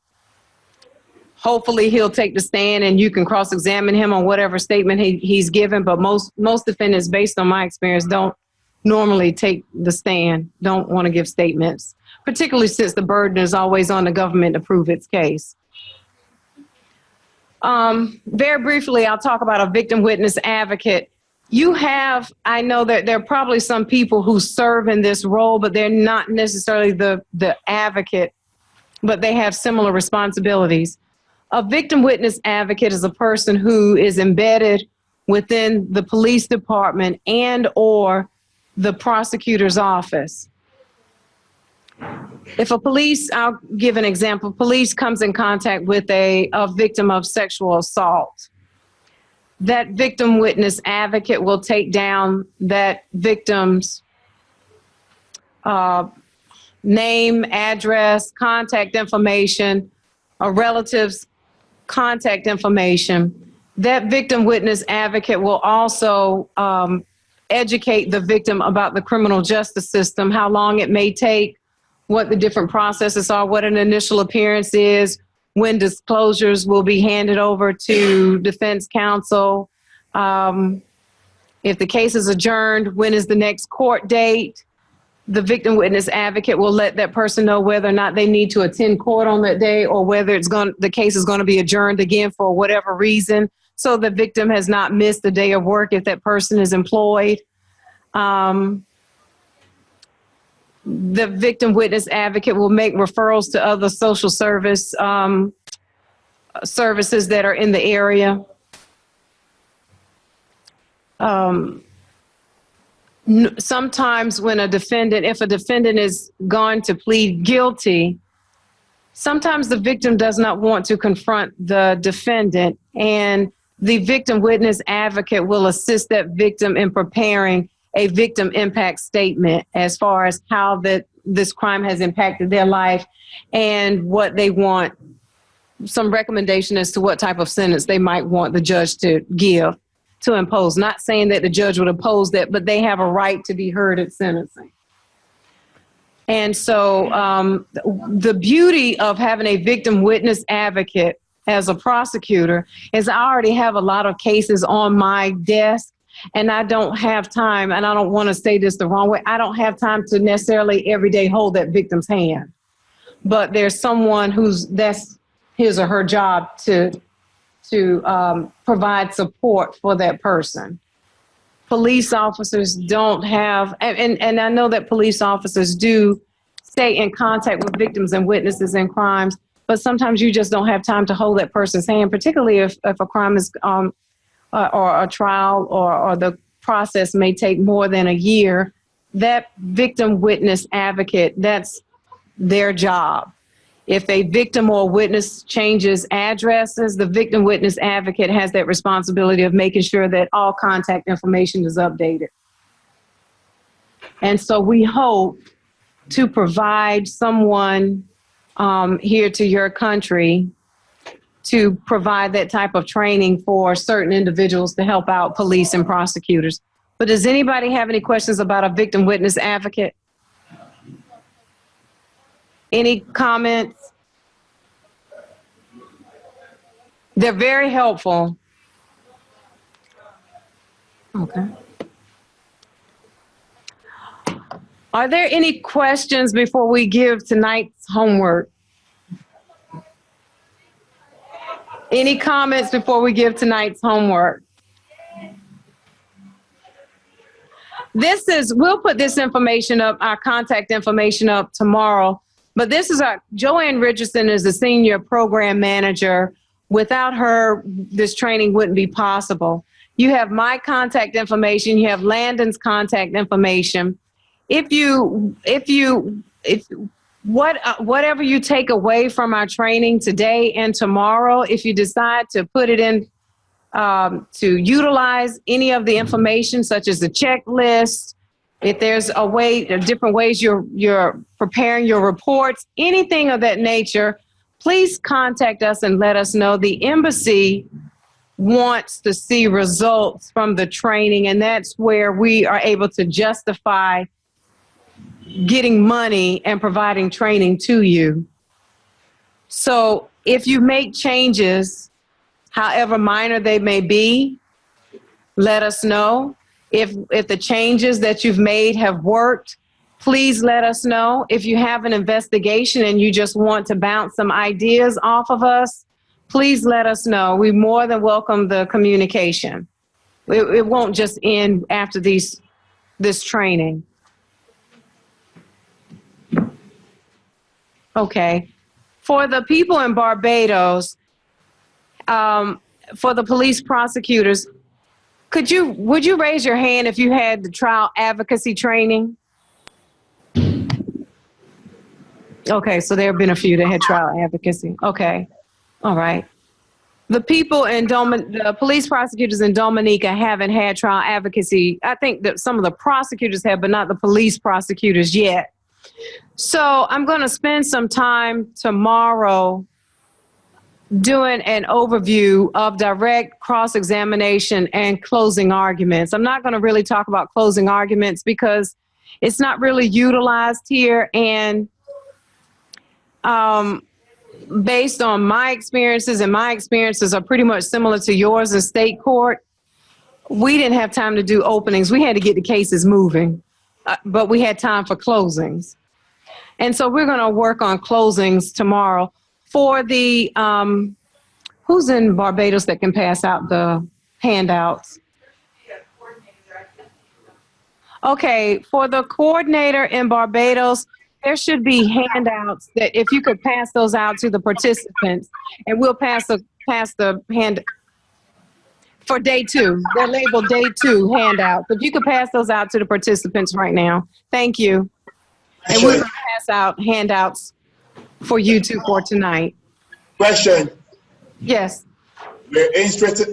Hopefully he'll take the stand and you can cross-examine him on whatever statement he's given, but most defendants, based on my experience, don't normally take the stand, don't want to give statements, particularly since the burden is always on the government to prove its case. Very briefly, I'll talk about a victim witness advocate. I know that there are probably some people who serve in this role, but they're not necessarily the advocate, but they have similar responsibilities. A victim witness advocate is a person who is embedded within the police department and or the prosecutor's office. If I'll give an example, police comes in contact with a victim of sexual assault. That victim witness advocate will take down that victim's name, address, contact information, a relative's contact information. That victim witness advocate will also educate the victim about the criminal justice system, how long it may take, what the different processes are, what an initial appearance is, when disclosures will be handed over to defense counsel. If the case is adjourned, when is the next court date? The victim witness advocate will let that person know whether or not they need to attend court on that day, or whether the case is going to be adjourned again for whatever reason, so the victim has not missed a day of work if that person is employed. The victim witness advocate will make referrals to other social service services that are in the area. Sometimes when if a defendant is going to plead guilty, sometimes the victim does not want to confront the defendant, and the victim witness advocate will assist that victim in preparing a victim impact statement as far as how this crime has impacted their life and what they want some recommendation as to what type of sentence they might want the judge to impose. Not saying that the judge would oppose that, but they have a right to be heard at sentencing. And so the beauty of having a victim witness advocate as a prosecutor is I already have a lot of cases on my desk, and I don't have time, and I don't want to say this the wrong way, I don't have time to necessarily every day hold that victim's hand. But there's someone that's his or her job to provide support for that person. Police officers don't have, and I know that police officers do stay in contact with victims and witnesses in crimes, but sometimes you just don't have time to hold that person's hand, particularly if a crime is, or a trial or the process may take more than a year. That victim witness advocate, that's their job. If a victim or witness changes addresses, the victim witness advocate has that responsibility of making sure that all contact information is updated. And so we hope to provide someone here to your country to provide that type of training for certain individuals to help out police and prosecutors. But does anybody have any questions about a victim witness advocate? Any comments? They're very helpful. Okay. Are there any questions before we give tonight's homework? Any comments before we give tonight's homework? We'll put this information up, our contact information up tomorrow. But this is Joanne Richardson is the senior program manager. Without her, this training wouldn't be possible. You have my contact information. You have Landon's contact information. Whatever you take away from our training today and tomorrow, if you decide to put it in, to utilize any of the information, such as the checklist, if there's different ways you're preparing your reports, anything of that nature, please contact us and let us know. The embassy wants to see results from the training, and that's where we are able to justify getting money and providing training to you. So if you make changes, however minor they may be, let us know. If the changes that you've made have worked, please let us know. If you have an investigation and you just want to bounce some ideas off of us, please let us know. We more than welcome the communication. It won't just end after this training. Okay. For the people in Barbados, for the police prosecutors, would you raise your hand if you had the trial advocacy training? Okay, so there have been a few that had trial advocacy. Okay, all right. The people in the police prosecutors in Dominica haven't had trial advocacy. I think that some of the prosecutors have, but not the police prosecutors yet. So I'm going to spend some time tomorrow doing an overview of direct cross-examination and closing arguments. I'm not going to really talk about closing arguments because it's not really utilized here. And based on my experiences, and my experiences are pretty much similar to yours in state court, we didn't have time to do openings. We had to get the cases moving, but we had time for closings. And so we're going to work on closings tomorrow. For the, who's in Barbados that can pass out the handouts? Okay, for the coordinator in Barbados, there should be handouts that if you could pass those out to the participants, and we'll pass the hand for day 2. They're labeled day 2 handouts. If you could pass those out to the participants right now. Thank you. And we're going to pass out handouts for you two for tonight. Question. Yes. We're interested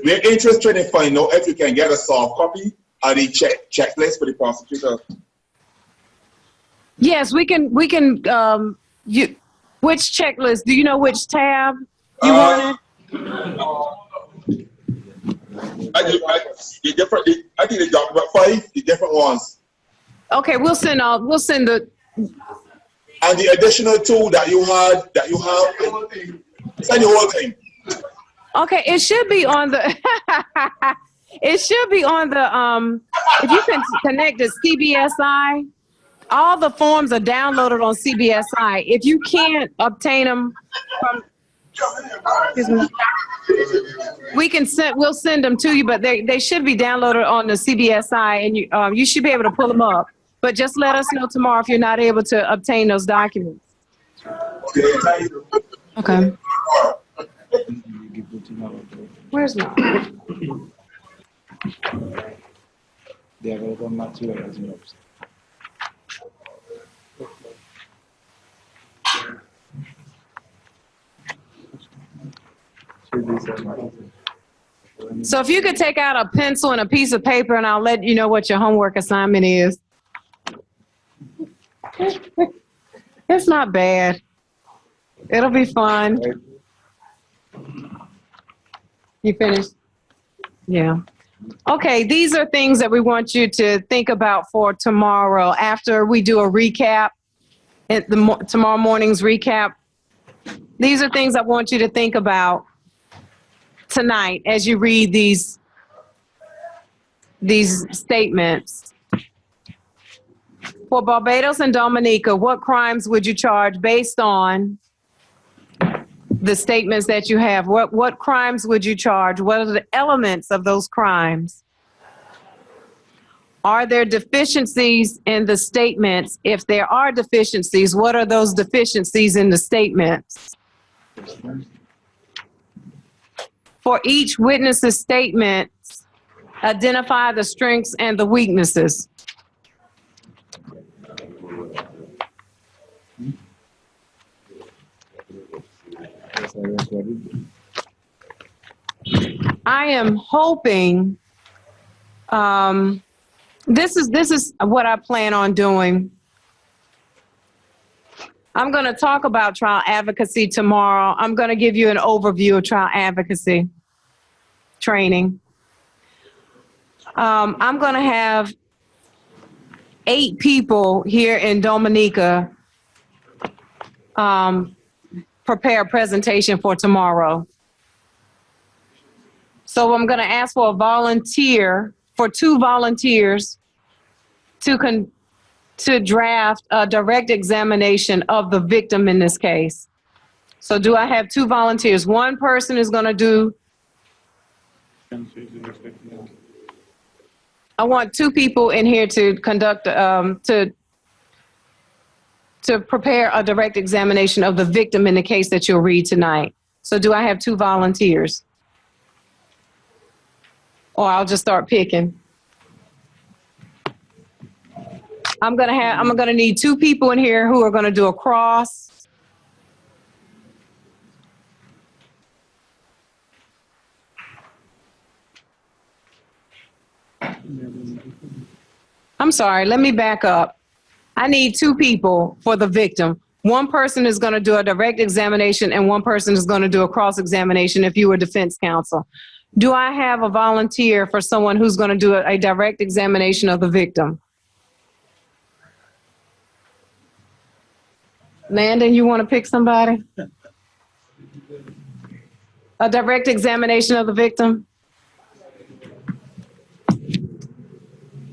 in finding out if you can get a soft copy of the checklist for the prosecutor. Yes, we can. Which checklist? Do you know which tab? You want I think they got about 5, the different ones. Okay, we'll send the. And the additional 2 that you have, send the whole thing. Okay, it should be on the. It should be on the. If you can connect to CBSI, all the forms are downloaded on CBSI. If you can't obtain them from, we'll send them to you, but they should be downloaded on the CBSI, and you should be able to pull them up. But just let us know tomorrow if you're not able to obtain those documents. Okay. Where's mine? They have other materials in yours. So if you could take out a pencil and a piece of paper, and I'll let you know what your homework assignment is. It's not bad. It'll be fun. You finished? Yeah. Okay, these are things that we want you to think about for tomorrow after we do a recap, tomorrow morning's recap. These are things I want you to think about tonight as you read these statements. For Barbados and Dominica, what crimes would you charge based on the statements that you have? What crimes would you charge? What are the elements of those crimes? Are there deficiencies in the statements? If there are deficiencies, what are those deficiencies in the statements? For each witness's statement, identify the strengths and the weaknesses. I am hoping this is what I plan on doing. I'm going to talk about trial advocacy tomorrow. I'm going to give you an overview of trial advocacy training. I'm going to have 8 people here in Dominica prepare a presentation for tomorrow. So I'm going to ask for for 2 volunteers to draft a direct examination of the victim in this case. So do I have 2 volunteers? One person is going to do. I want 2 people in here to conduct, to prepare a direct examination of the victim in the case that you'll read tonight. So do I have 2 volunteers? Or I'll just start picking. I'm gonna need 2 people in here who are gonna do a cross. I'm sorry, let me back up. I need 2 people for the victim. One person is going to do a direct examination and one person is going to do a cross-examination if you were defense counsel. Do I have a volunteer for someone who's going to do a direct examination of the victim? Landon, you want to pick somebody? A direct examination of the victim?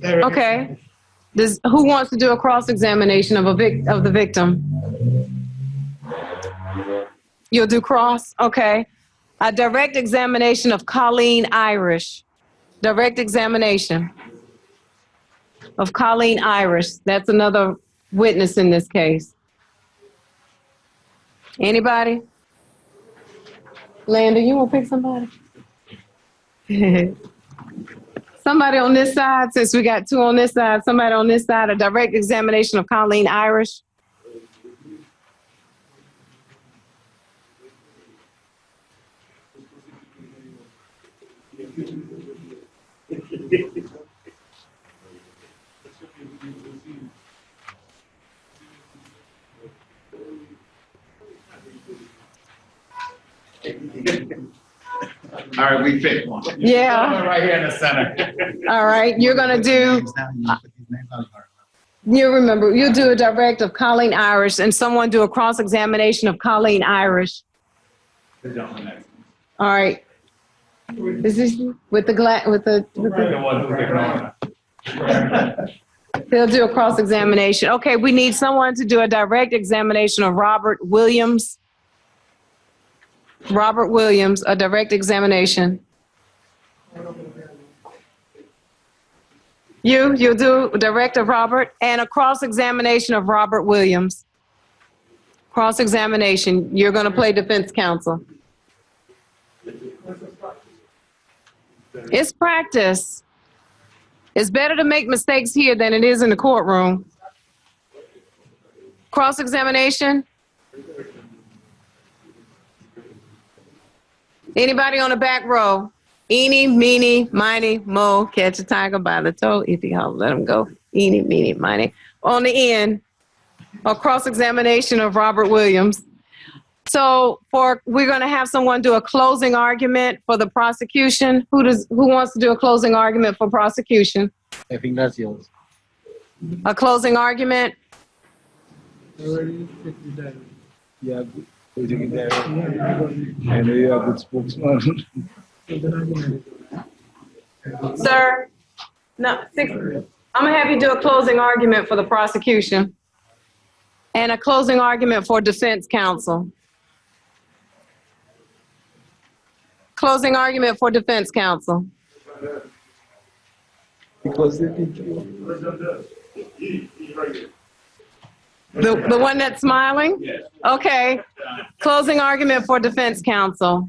Okay. Who wants to do a cross-examination of the victim? You'll do cross? Okay. A direct examination of Colleen Irish. Direct examination of Colleen Irish. That's another witness in this case. Anybody? Landon, you want to pick somebody? Somebody on this side, since we got 2 on this side, somebody on this side, a direct examination of Colleen Irish. All right, we picked one. Yeah. Right here in the center. All right, you're gonna do, you remember, you do a direct of Colleen Irish and someone do a cross-examination of Colleen Irish. All right. Is this with the they'll do a cross-examination. Okay, we need someone to do a direct examination of Robert Williams. Robert Williams, a direct examination. You'll do direct of Robert and a cross-examination of Robert Williams. Cross-examination, you're gonna play defense counsel. It's practice. It's better to make mistakes here than it is in the courtroom. Cross-examination? Anybody on the back row? Eeny, meeny, miny, mo, catch a tiger by the toe. If he holler, let him go. Eeny, meeny, miny. On the end, a cross-examination of Robert Williams. So we're going to have someone do a closing argument for the prosecution. Who wants to do a closing argument for prosecution? I think that's yours. A closing argument? Yeah, good. I know you're a good spokesman. Sir, no, I'm gonna have you do a closing argument for the prosecution and a closing argument for defense counsel. Closing argument for defense counsel. Because they think The one that's smiling? Yes. Okay. Closing argument for defense counsel.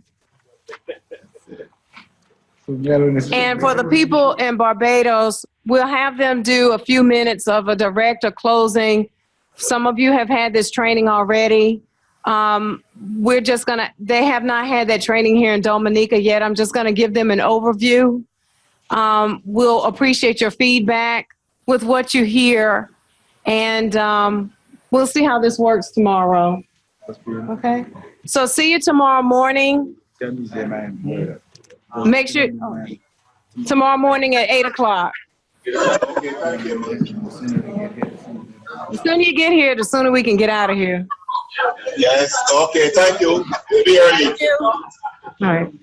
And for the people in Barbados, we'll have them do a few minutes of a direct or closing. Some of you have had this training already. We're just gonna, they have not had that training here in Dominica yet. I'm just gonna give them an overview. We'll appreciate your feedback with what you hear, and we'll see how this works tomorrow. Okay? So see you tomorrow morning. Make sure, tomorrow morning at 8 o'clock. Okay, thank you. The sooner you get here, the sooner we can get out of here. Yes, okay, thank you. We'll be early. Thank you. All right.